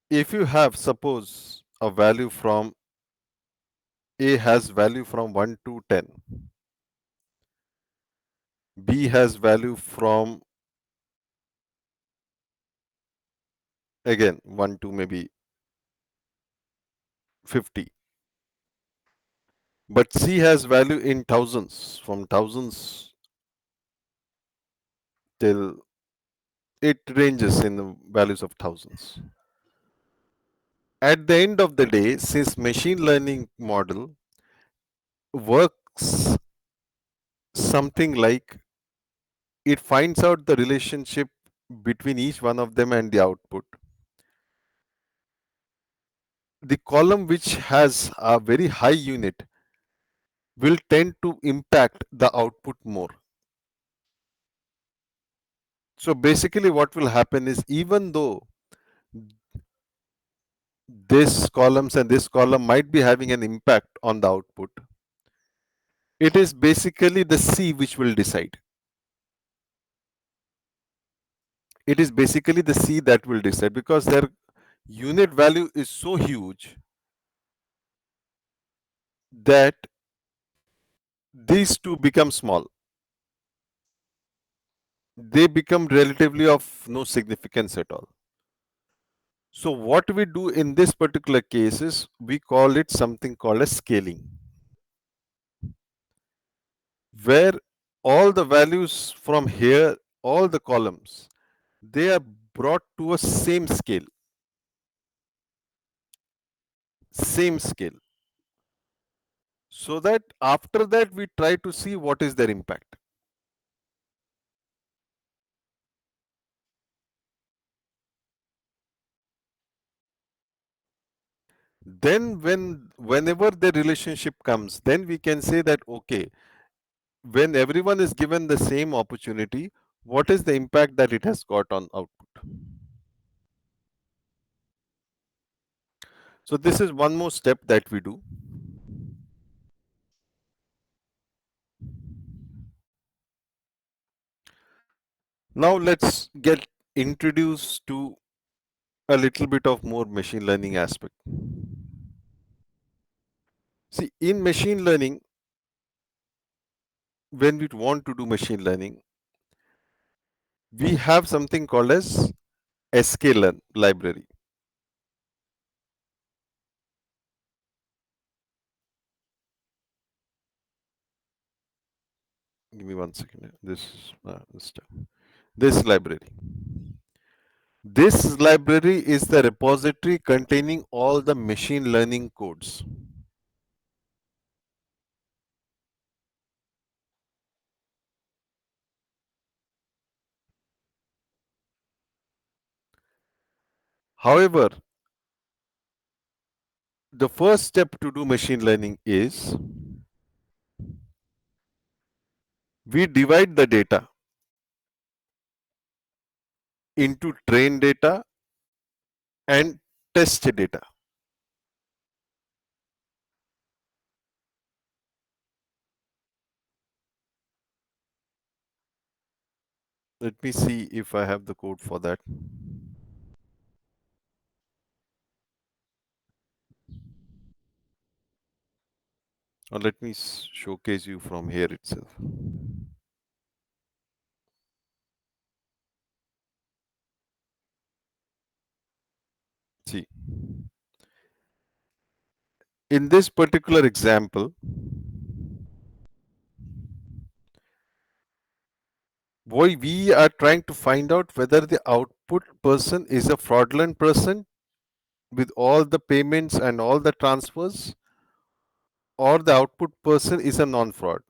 If you have, suppose, a value from A has value from 1 to 10, B has value from again 1 to maybe 50, but C has value in thousands, from thousands till it ranges in the values of thousands. At the end of the day, since machine learning model works something like it finds out the relationship between each one of them and the output. The column which has a very high unit will tend to impact the output more. So basically what will happen is even though this columns and this column might be having an impact on the output, it is basically the C which will decide. It is basically the C that will decide because their unit value is so huge that these two become small. They become relatively of no significance at all. So what we do in this particular case is we call it something called as scaling, where all the values from here, all the columns, they are brought to a same scale, so that after that we try to see what is their impact. Then whenever the relationship comes, then we can say that okay, when everyone is given the same opportunity, what is the impact that it has got on output? So this is one more step that we do. Now let's get introduced to a little bit of more machine learning aspect. See, in machine learning, when we want to do machine learning, we have something called as sklearn library. Give me 1 second. This library. This library is the repository containing all the machine learning codes. However, the first step to do machine learning is we divide the data into train data and test data. Let me see if I have the code for that. Or let me showcase you from here itself. See, in this particular example, we are trying to find out whether the output person is a fraudulent person with all the payments and all the transfers, or the output person is a non-fraud.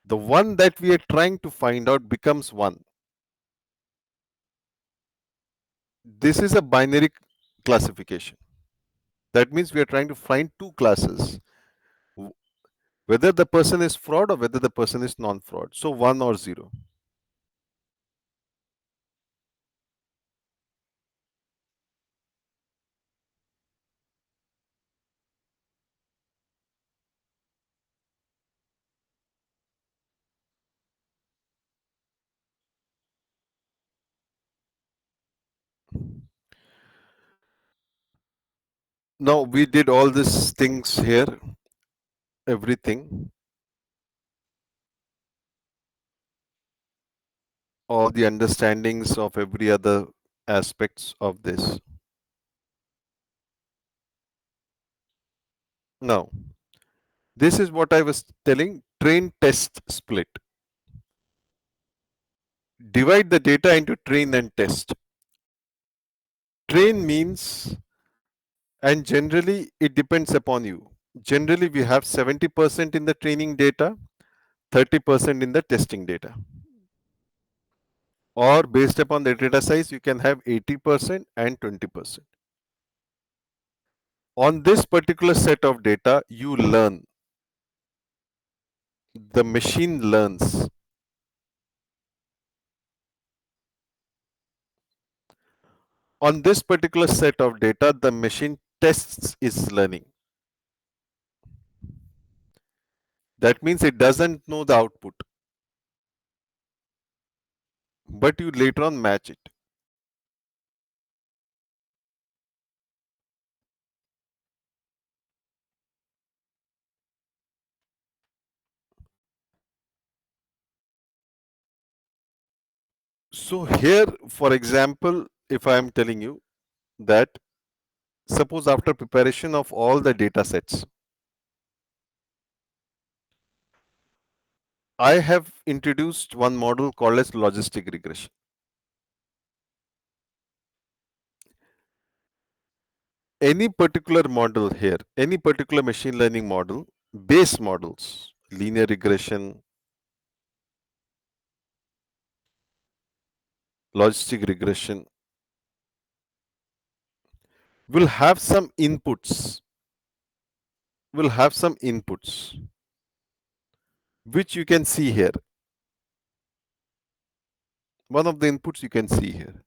The one that we are trying to find out becomes one. This is a binary classification. That means we are trying to find two classes, whether the person is fraud or whether the person is non-fraud. So 1 or 0. Now we did all these things here, everything, all the understandings of every other aspects of this. Now, this is what I was telling, train test split. Divide the data into train and test. Train means And generally, it depends upon you. Generally, we have 70% in the training data, 30% in the testing data. Or based upon the data size, you can have 80% and 20%. On this particular set of data, you learn. The machine learns. On this particular set of data, the machine tests is learning. That means it doesn't know the output, but you later on match it. So here, for example, if I am telling you that suppose after preparation of all the data sets, I have introduced one model called as logistic regression. Any particular model here, any particular machine learning model, base models, linear regression, logistic regression, will have some inputs, will have some inputs, which you can see here. One of the inputs you can see here.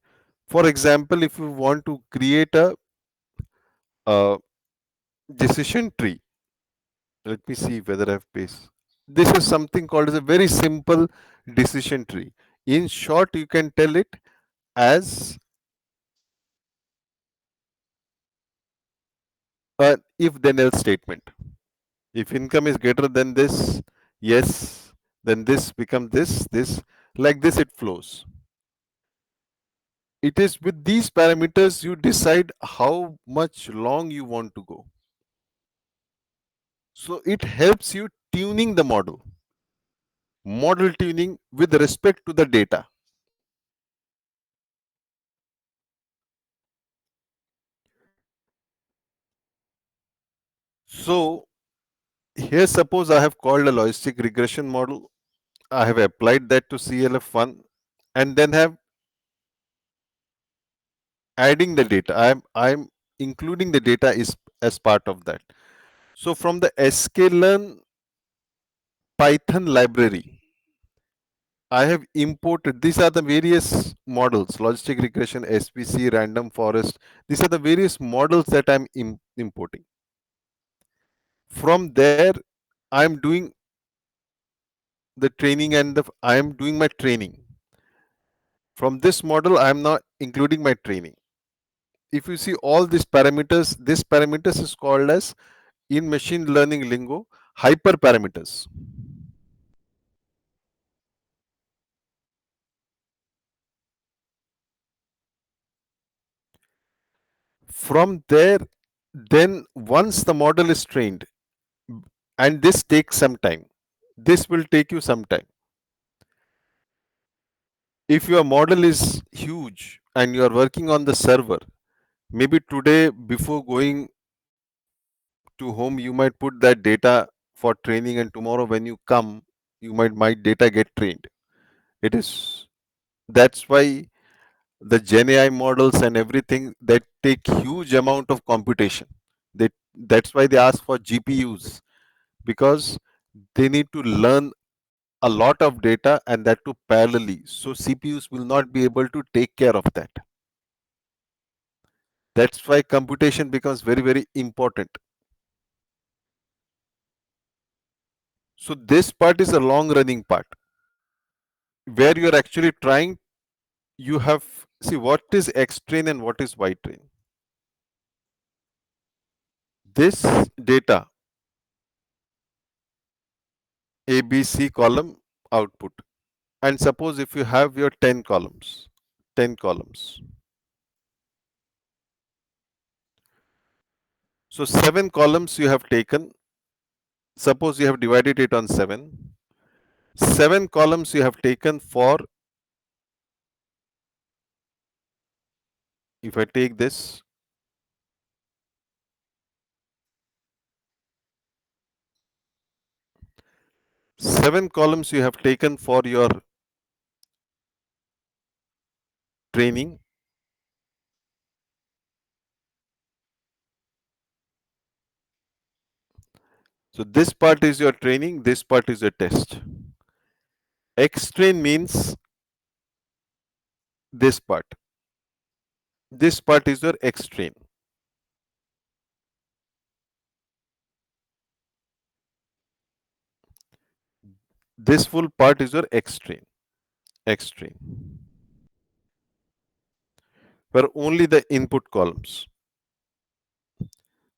For example, if you want to create a decision tree, let me see whether I have paste. This is something called as a very simple decision tree. In short, you can tell it as an if then else statement. If income is greater than this, yes, then this becomes this, like this it flows. It is with these parameters you decide how much long you want to go. So it helps you tuning the model tuning with respect to the data. So here suppose I have called a logistic regression model. I have applied that to CLF1 and then have adding the data. I'm including the data is as part of that. So from the sklearn Python library, I have imported, these are the various models, logistic regression, SPC, random forest. These are the various models that I'm importing. From there, I'm doing the training and I'm doing my training. From this model, I'm not including my training. If you see all these parameters, this parameters is called as, in machine learning lingo, hyperparameters. From there, then once the model is trained, and this takes some time, this will take you some time. If your model is huge and you are working on the server, maybe today before going to home, you might put that data for training, and tomorrow when you come, you might data get trained. It is That's why the GenAI models and everything that take huge amount of computation. That's why they ask for GPUs, because they need to learn a lot of data, and that too parallelly. So CPUs will not be able to take care of that. That's why computation becomes very, very important. So this part is a long running part where you're actually trying, you have, see what is X train and what is Y train. This data, ABC column output. And suppose if you have your 10 columns, 10 columns. So 7 columns you have taken. Suppose you have divided it on 7. 7 columns you have taken for, if I take this, 7 columns you have taken for your training. So this part is your training, this part is your test. X-train means this part. This part is your X-train. This full part is your X-train. X-train. Where only the input columns.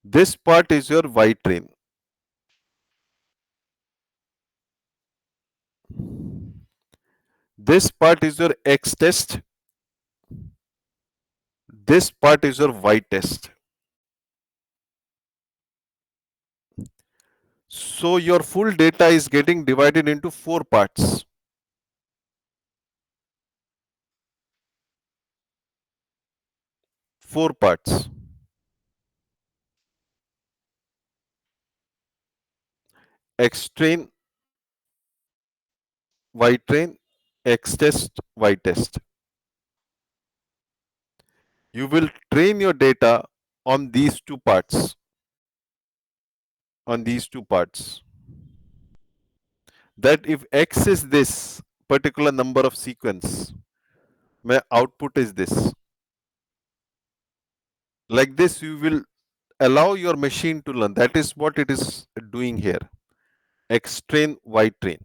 This part is your Y-train. This part is your X test. This part is your Y test. So your full data is getting divided into 4 parts. 4 parts. X train, Y train, X test, Y test. You will train your data on these 2 parts. On these 2 parts. That if X is this particular number of sequence, my output is this. Like this, you will allow your machine to learn. That is what it is doing here. X train, Y train.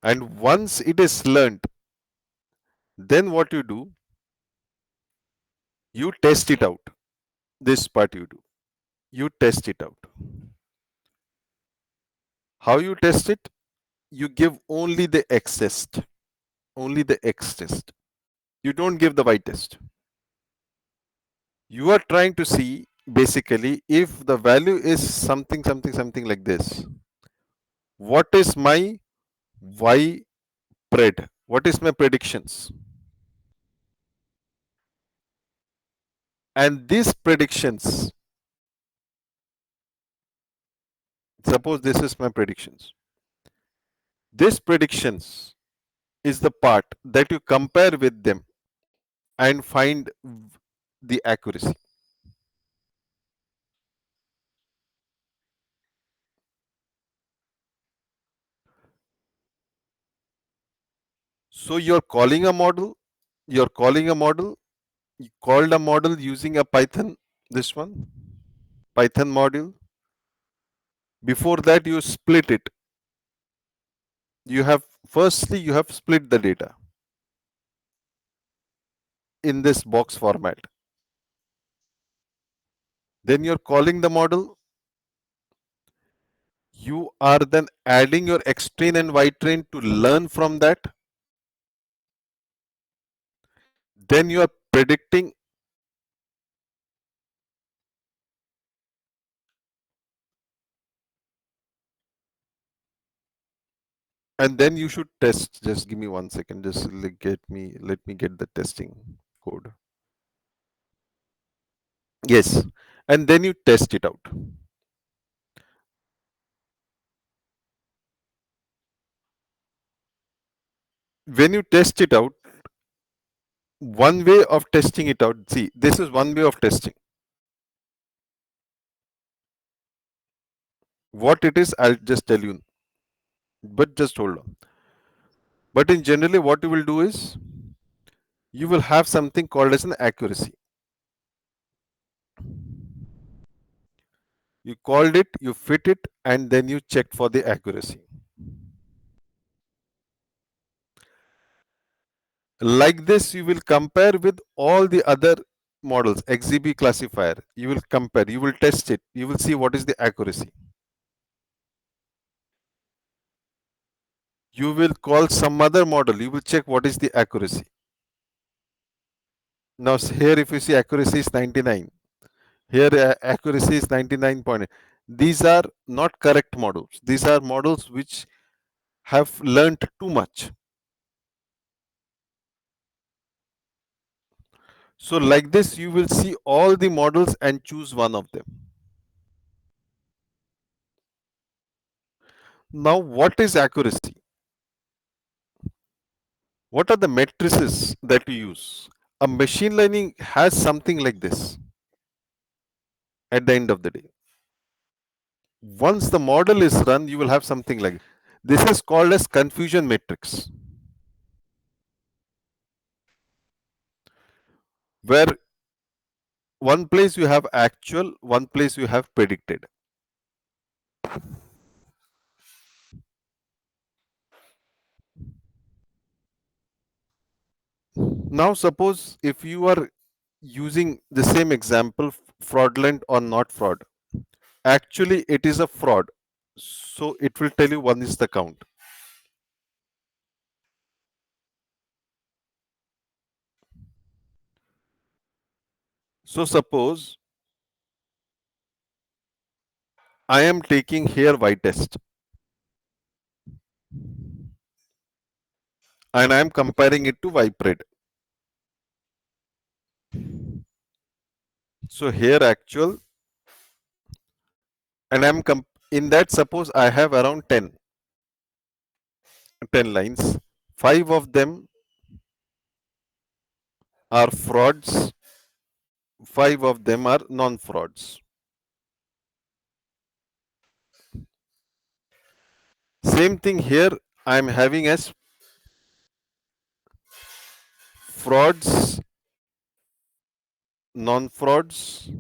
And once it is learned, then what you do, you test it out. This part you do. You test it out. How you test it? You give only the X test. Only the X test. You don't give the Y test. You are trying to see basically if the value is something like this. What is my Y pred? What is my predictions? And these predictions, suppose this is my predictions. This predictions is the part that you compare with them and find the accuracy. So you're calling a model, you called a model using a Python, this one, Python module. Before that, you split it. Firstly, you have split the data in this box format. Then you're calling the model. You are then adding your X train and Y train to learn from that. Then you are predicting, and then you should test. Just give me 1 second. Just let me get the testing code. Yes, and then you test it out. When you test it out, one way of testing it out, see, this is one way of testing. What it is, I'll just tell you, but just hold on. But in generally, what you will do is you will have something called as an accuracy. You called it, you fit it, and then you checked for the accuracy. Like this, you will compare with all the other models, XGB classifier. You will compare, you will test it, you will see what is the accuracy. You will call some other model, you will check what is the accuracy. Now here if you see accuracy is 99, here accuracy is 99. These are not correct models. These are models which have learnt too much. So like this, you will see all the models and choose one of them. Now, what is accuracy? What are the matrices that you use? A machine learning has something like this at the end of the day. Once the model is run, you will have something like this is called as confusion matrix, where one place you have actual, one place you have predicted. Now, suppose if you are using the same example, fraudulent or not fraud, actually it is a fraud. So it will tell you one is the count. So suppose I am taking here y test and I am comparing it to y pred. So here actual and in that suppose I have around 10 lines. 5 of them are frauds, 5 of them are non-frauds. Same thing here I am having as frauds, non-frauds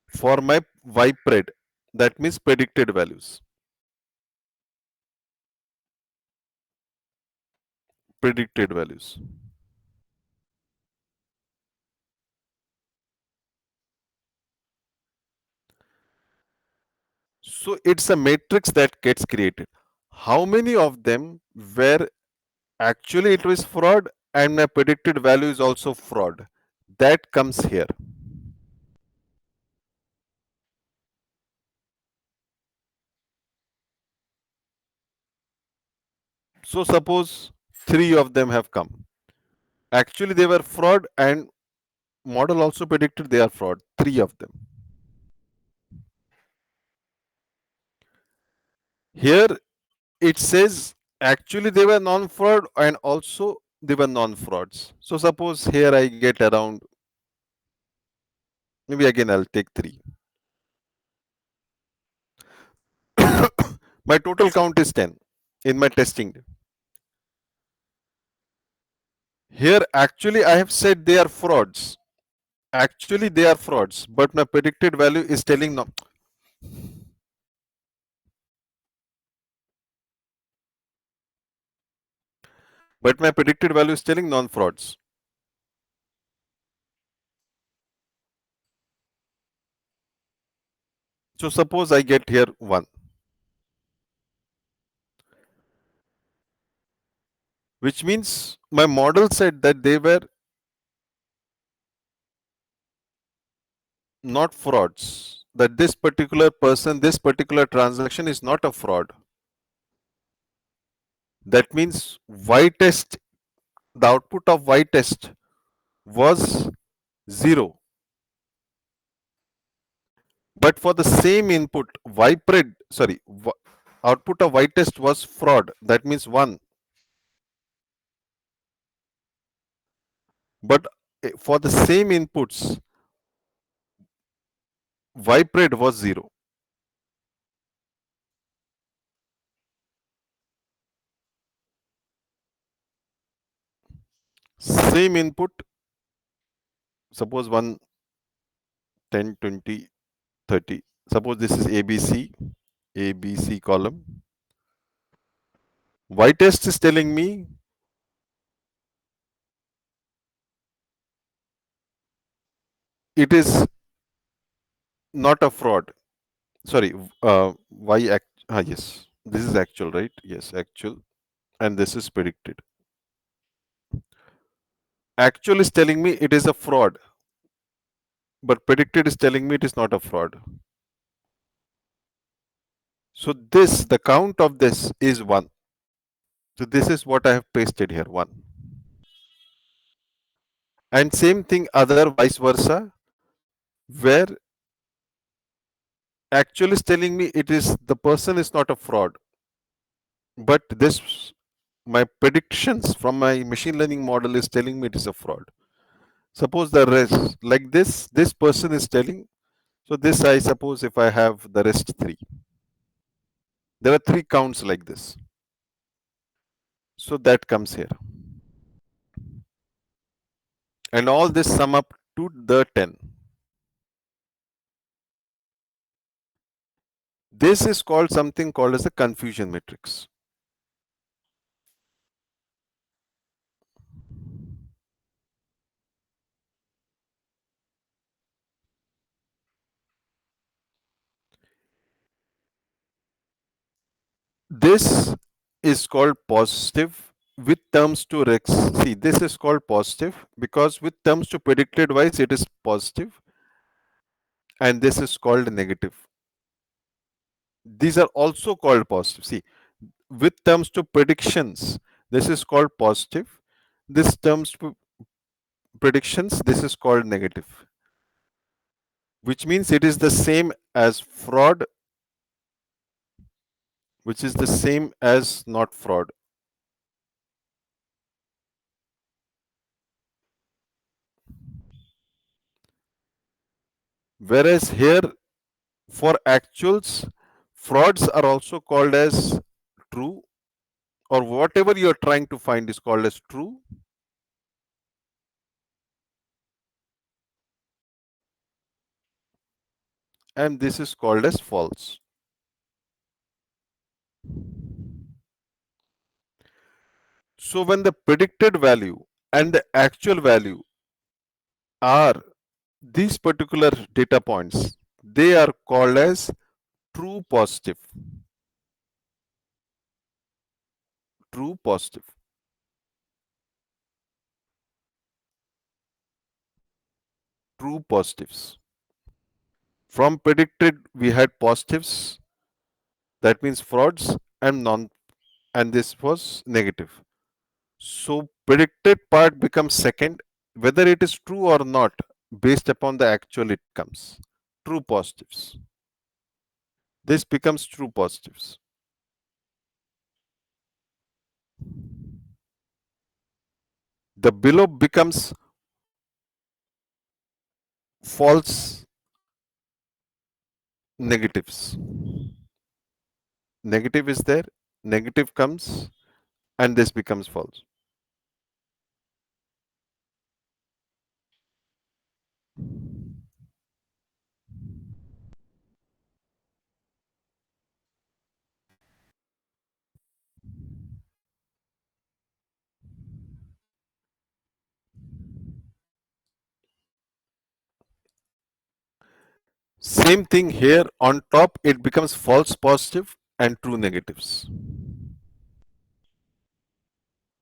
for my y pred. That means predicted values. Predicted values. So it's a matrix that gets created. How many of them were actually it was fraud and my predicted value is also fraud? That comes here. So suppose 3 of them have come. Actually they were fraud and model also predicted they are fraud. 3 of them. Here it says actually they were non-fraud and also they were non-frauds. So suppose here I get around, maybe again I'll take 3. My total count is 10 in my testing. Here actually I have said they are frauds. Actually they are frauds, but my predicted value is telling no. But my predicted value is telling non-frauds. So suppose I get here 1, which means my model said that they were not frauds. That this particular person, this particular transaction is not a fraud. That means y test, the output of y test was 0. But for the same input, output of y test was fraud. That means 1. But for the same inputs, y pred was 0. Same input, suppose 1, 10, 20, 30. Suppose this is ABC column. Y test is telling me it is not a fraud. Sorry, yes, this is actual, right? Yes, actual, and this is predicted. Actual is telling me it is a fraud, but predicted is telling me it is not a fraud. So the count of this is 1. So this is what I have pasted here, 1. And same thing other vice versa, where actual is telling me it is the person is not a fraud, but this my predictions from my machine learning model is telling me it is a fraud. Suppose the rest like this person is telling, so this I suppose if I have the rest three, there are three counts like this. So that comes here. And all this sum up to the 10. This is called something called as a confusion matrix. This is called positive with terms to rex. See, this is called positive because with terms to predicted wise, it is positive, and this is called negative. These are also called positive. See, with terms to predictions, this is called positive. This terms to predictions, this is called negative, which means it is the same as fraud, which is the same as not fraud. Whereas here for actuals, frauds are also called as true, or whatever you are trying to find is called as true, and this is called as false. So when the predicted value and the actual value are these particular data points, they are called as true positive. True positive. True positives. From predicted, we had positives, that means frauds, and non, and this was negative. So predicted part becomes second, whether it is true or not, based upon the actual it comes. True positives. This becomes true positives. The below becomes false negatives. Negative is there, negative comes, and this becomes false. Same thing here on top, it becomes false positive and true negatives.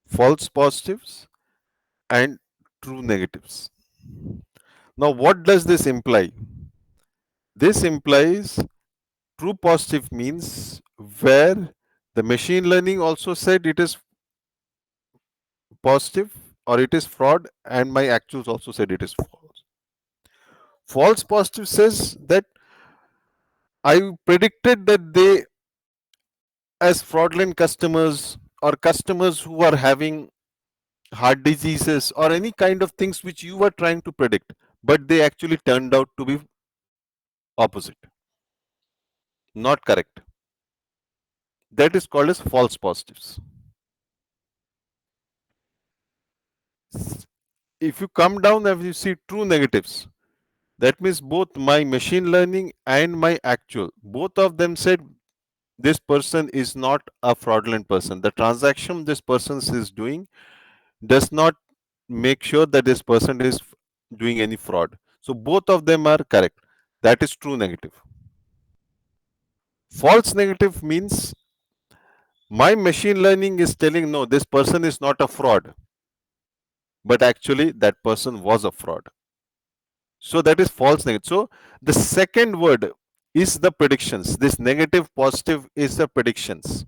False positives and true negatives. Now, what does this imply? This implies true positive means where the machine learning also said it is positive or it is fraud, and my actuals also said it is false. False positive says that I predicted that they, as fraudulent customers or customers who are having heart diseases or any kind of things which you were trying to predict, but they actually turned out to be opposite, not correct. That is called as false positives. If you come down and you see true negatives, that means both my machine learning and my actual, both of them said this person is not a fraudulent person. The transaction this person is doing does not make sure that this person is doing any fraud. So both of them are correct. That is true negative. False negative means my machine learning is telling no, this person is not a fraud, but actually that person was a fraud. So that is false negative. So the second word is the predictions. This negative positive is the predictions.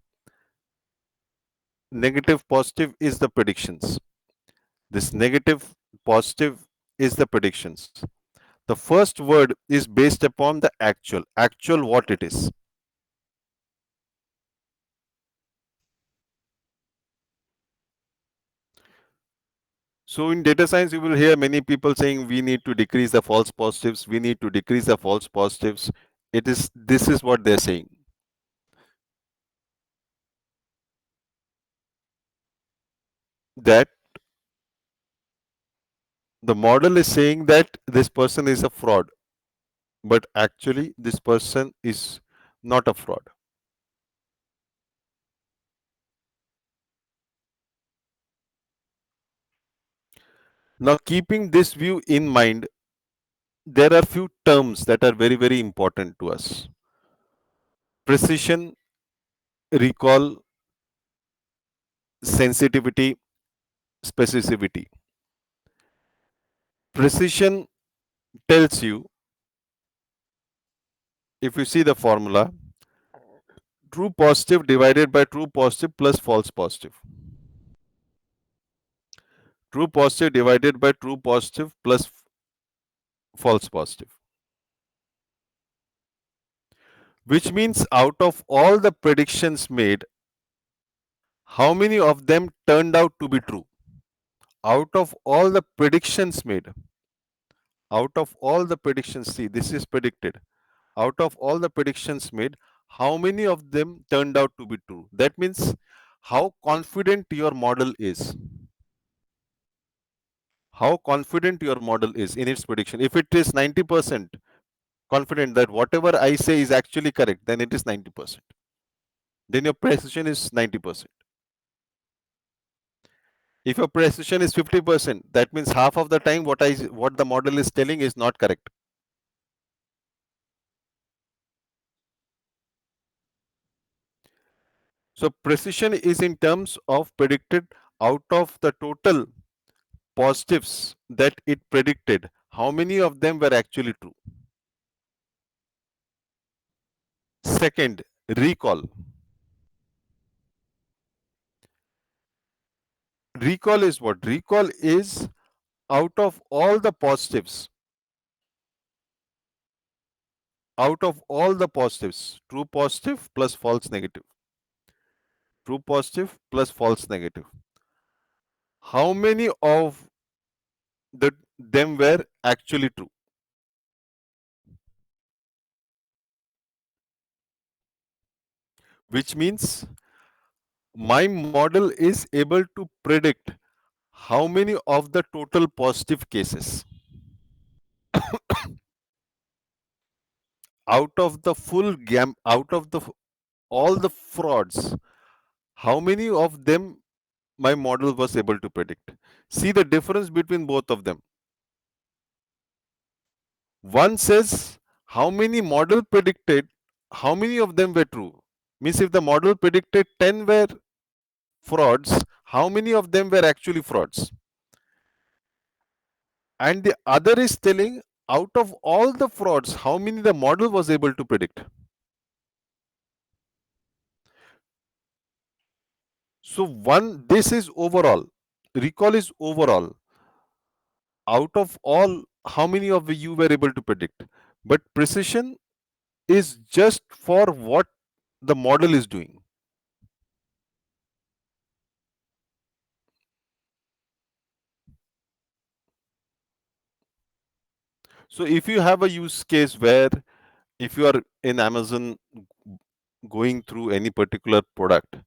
Negative positive is the predictions. This negative positive is the predictions. The first word is based upon the actual what it is. So in data science, you will hear many people saying we need to decrease the false positives, we need to decrease the false positives. This is what they're saying. That the model is saying that this person is a fraud, but actually this person is not a fraud. Now, keeping this view in mind, there are few terms that are very, very important to us: precision, recall, sensitivity, specificity. Precision tells you, if you see the formula, true positive divided by true positive plus false positive. True positive divided by true positive plus false positive. Which means out of all the predictions made, how many of them turned out to be true? Out of all the predictions made, out of all the predictions, see, this is predicted. Out of all the predictions made, how many of them turned out to be true? That means how confident your model is. How confident your model is in its prediction. If it is 90% confident that whatever I say is actually correct, then it is 90%. Then your precision is 90%. If your precision is 50%, that means half of the time what the model is telling is not correct. So precision is in terms of predicted out of the total positives that it predicted, how many of them were actually true. Second, recall. Recall is what? Recall is out of all the positives, out of all the positives, true positive plus false negative, true positive plus false negative, how many of them were actually true? Which means my model is able to predict how many of the total positive cases out of the out of all the frauds, how many of them my model was able to predict. See the difference between both of them. One says how many model predicted, how many of them were true. Means if the model predicted 10 were frauds, how many of them were actually frauds? And the other is telling out of all the frauds, how many the model was able to predict. So this is overall. Recall is overall. Out of all, how many of you were able to predict? But precision is just for what the model is doing. So if you have a use case where if you are in Amazon going through any particular product,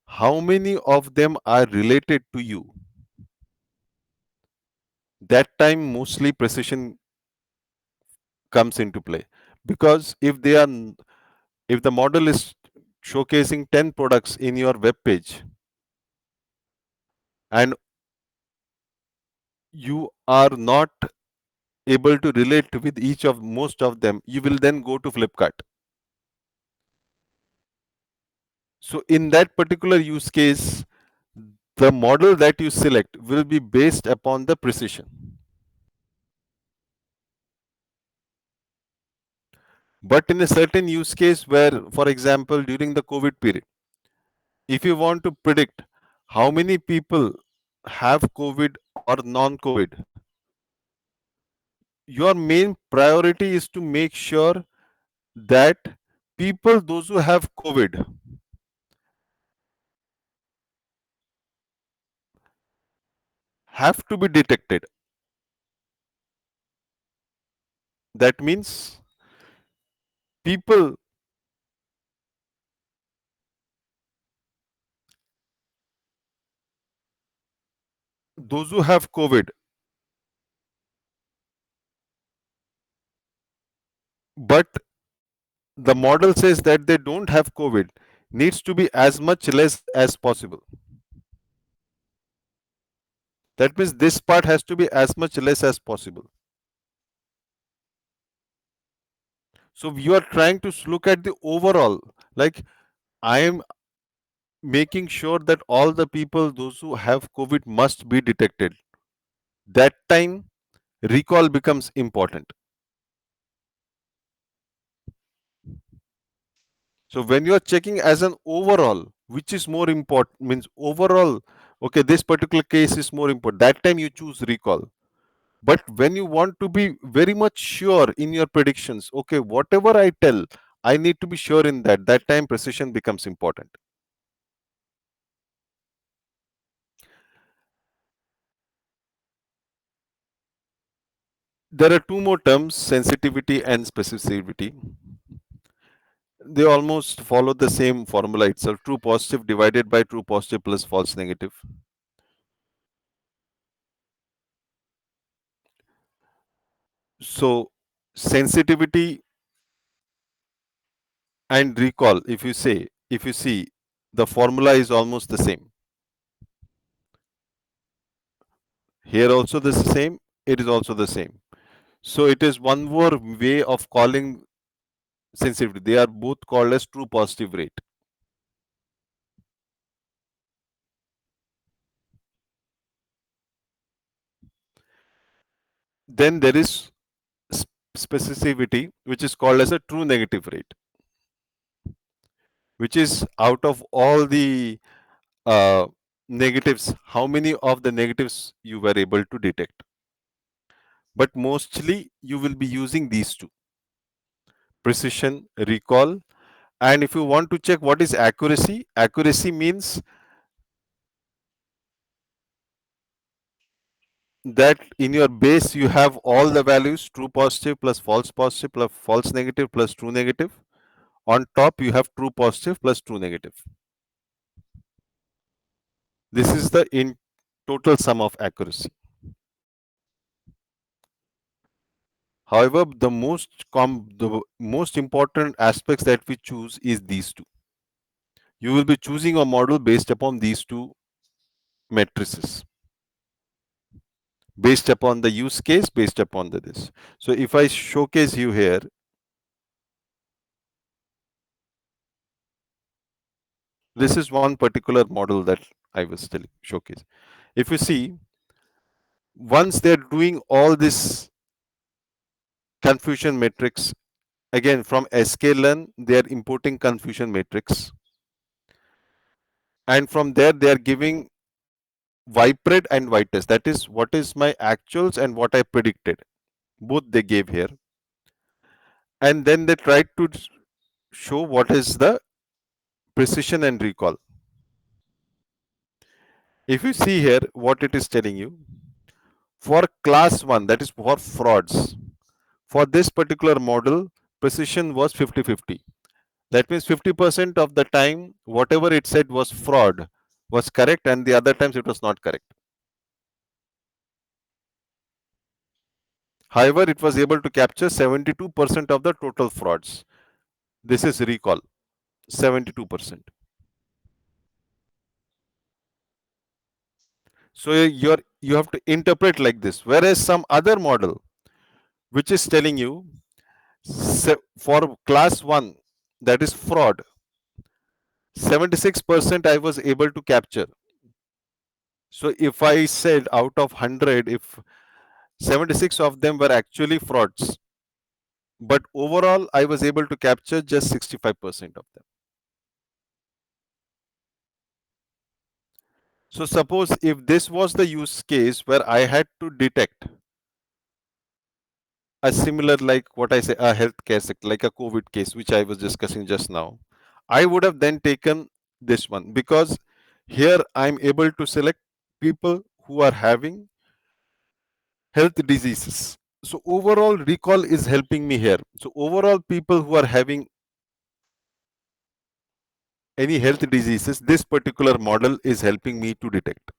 how many of them are related to you? That time mostly precision comes into play, because if the model is showcasing 10 products in your web page and you are not able to relate with each of most of them, you will then go to Flipkart. So in that particular use case, the model that you select will be based upon the precision. But in a certain use case where, for example, during the COVID period, if you want to predict how many people have COVID or non-COVID, your main priority is to make sure that people, those who have COVID, have to be detected. That means people, those who have COVID, but the model says that they don't have COVID, needs to be as much less as possible. That means this part has to be as much less as possible. So you are trying to look at the overall, like I am making sure that all the people, those who have COVID, must be detected. That time, recall becomes important. So when you are checking as an overall, which is more important, means overall, okay, this particular case is more important. That time you choose recall. But when you want to be very much sure in your predictions, okay, whatever I tell, I need to be sure in that. That time precision becomes important. There are two more terms, sensitivity and specificity. They almost follow the same formula itself, true positive divided by true positive plus false negative. So sensitivity and recall, if you see, the formula is almost the same. Here also the same, it is also the same. So it is one more way of calling sensitivity. They are both called as true positive rate. Then there is specificity, which is called as a true negative rate, which is out of all the uh, negatives, how many of the negatives you were able to detect. But mostly you will be using these two, precision, recall. And if you want to check what is accuracy, accuracy means that in your base you have all the values, true positive plus false negative plus true negative. On top you have true positive plus true negative. This is the in total sum of accuracy. However, the most important aspects that we choose is these two. You will be choosing a model based upon these two matrices, based upon the use case, based upon the this. So if I showcase you here, this is one particular model that I was telling showcase. If you see, once they're doing all this confusion matrix, again from sklearn, they are importing confusion matrix, and from there they are giving ypred and ytest. That is what is my actuals and what I predicted. Both they gave here, and then they tried to show what is the precision and recall. If you see here what it is telling you, for class 1, that is for frauds, for this particular model, precision was 50-50. That means 50% of the time, whatever it said was fraud was correct, and the other times it was not correct. However, it was able to capture 72% of the total frauds. This is recall, 72%. So you have to interpret like this. Whereas some other model, which is telling you for class 1, that is fraud, 76% I was able to capture. So if I said out of 100, if 76 of them were actually frauds, but overall I was able to capture just 65% of them. So suppose if this was the use case where I had to detect a similar, like what I say, a healthcare sector, like a COVID case, which I was discussing just now, I would have then taken this one because here I'm able to select people who are having health diseases. So overall recall is helping me here. So overall people who are having any health diseases, this particular model is helping me to detect.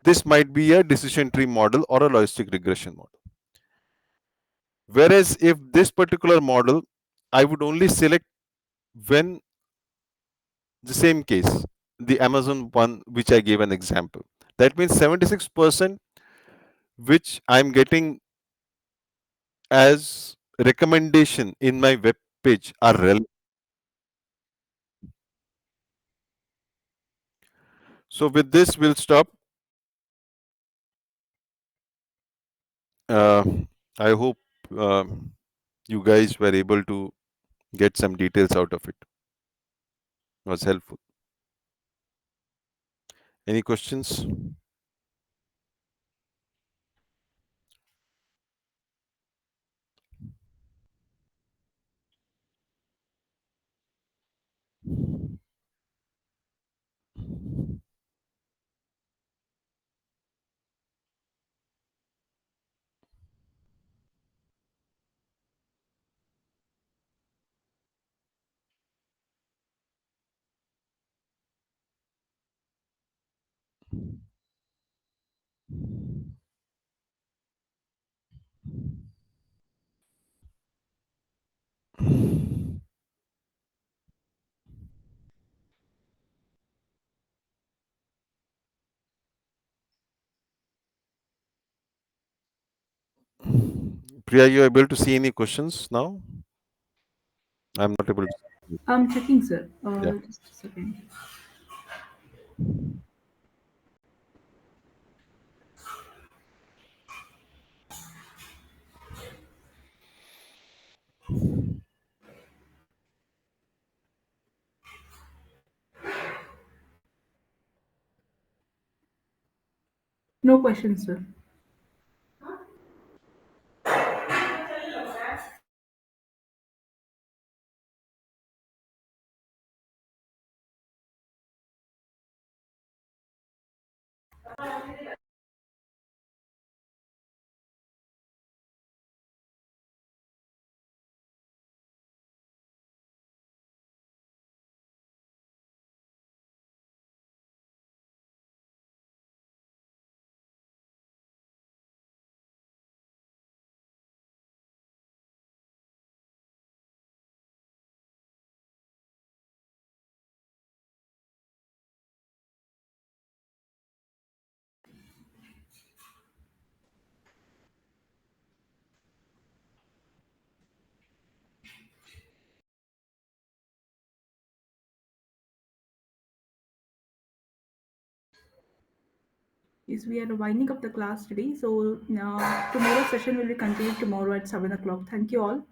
This might be a decision tree model or a logistic regression model. Whereas if this particular model, I would only select when the same case, the Amazon one, which I gave an example. That means 76% which I'm getting as recommendation in my web page are relevant. So with this, we'll stop. Uh, I hope uh, you guys were able to get some details out of it. It was helpful. Any questions? Priya, you able to see any questions now? I'm not able to. I'm checking, sir. Yeah. Just a second. No questions, sir. Yes, we are winding up the class today. So tomorrow's session will be continued tomorrow at 7 o'clock. Thank you all.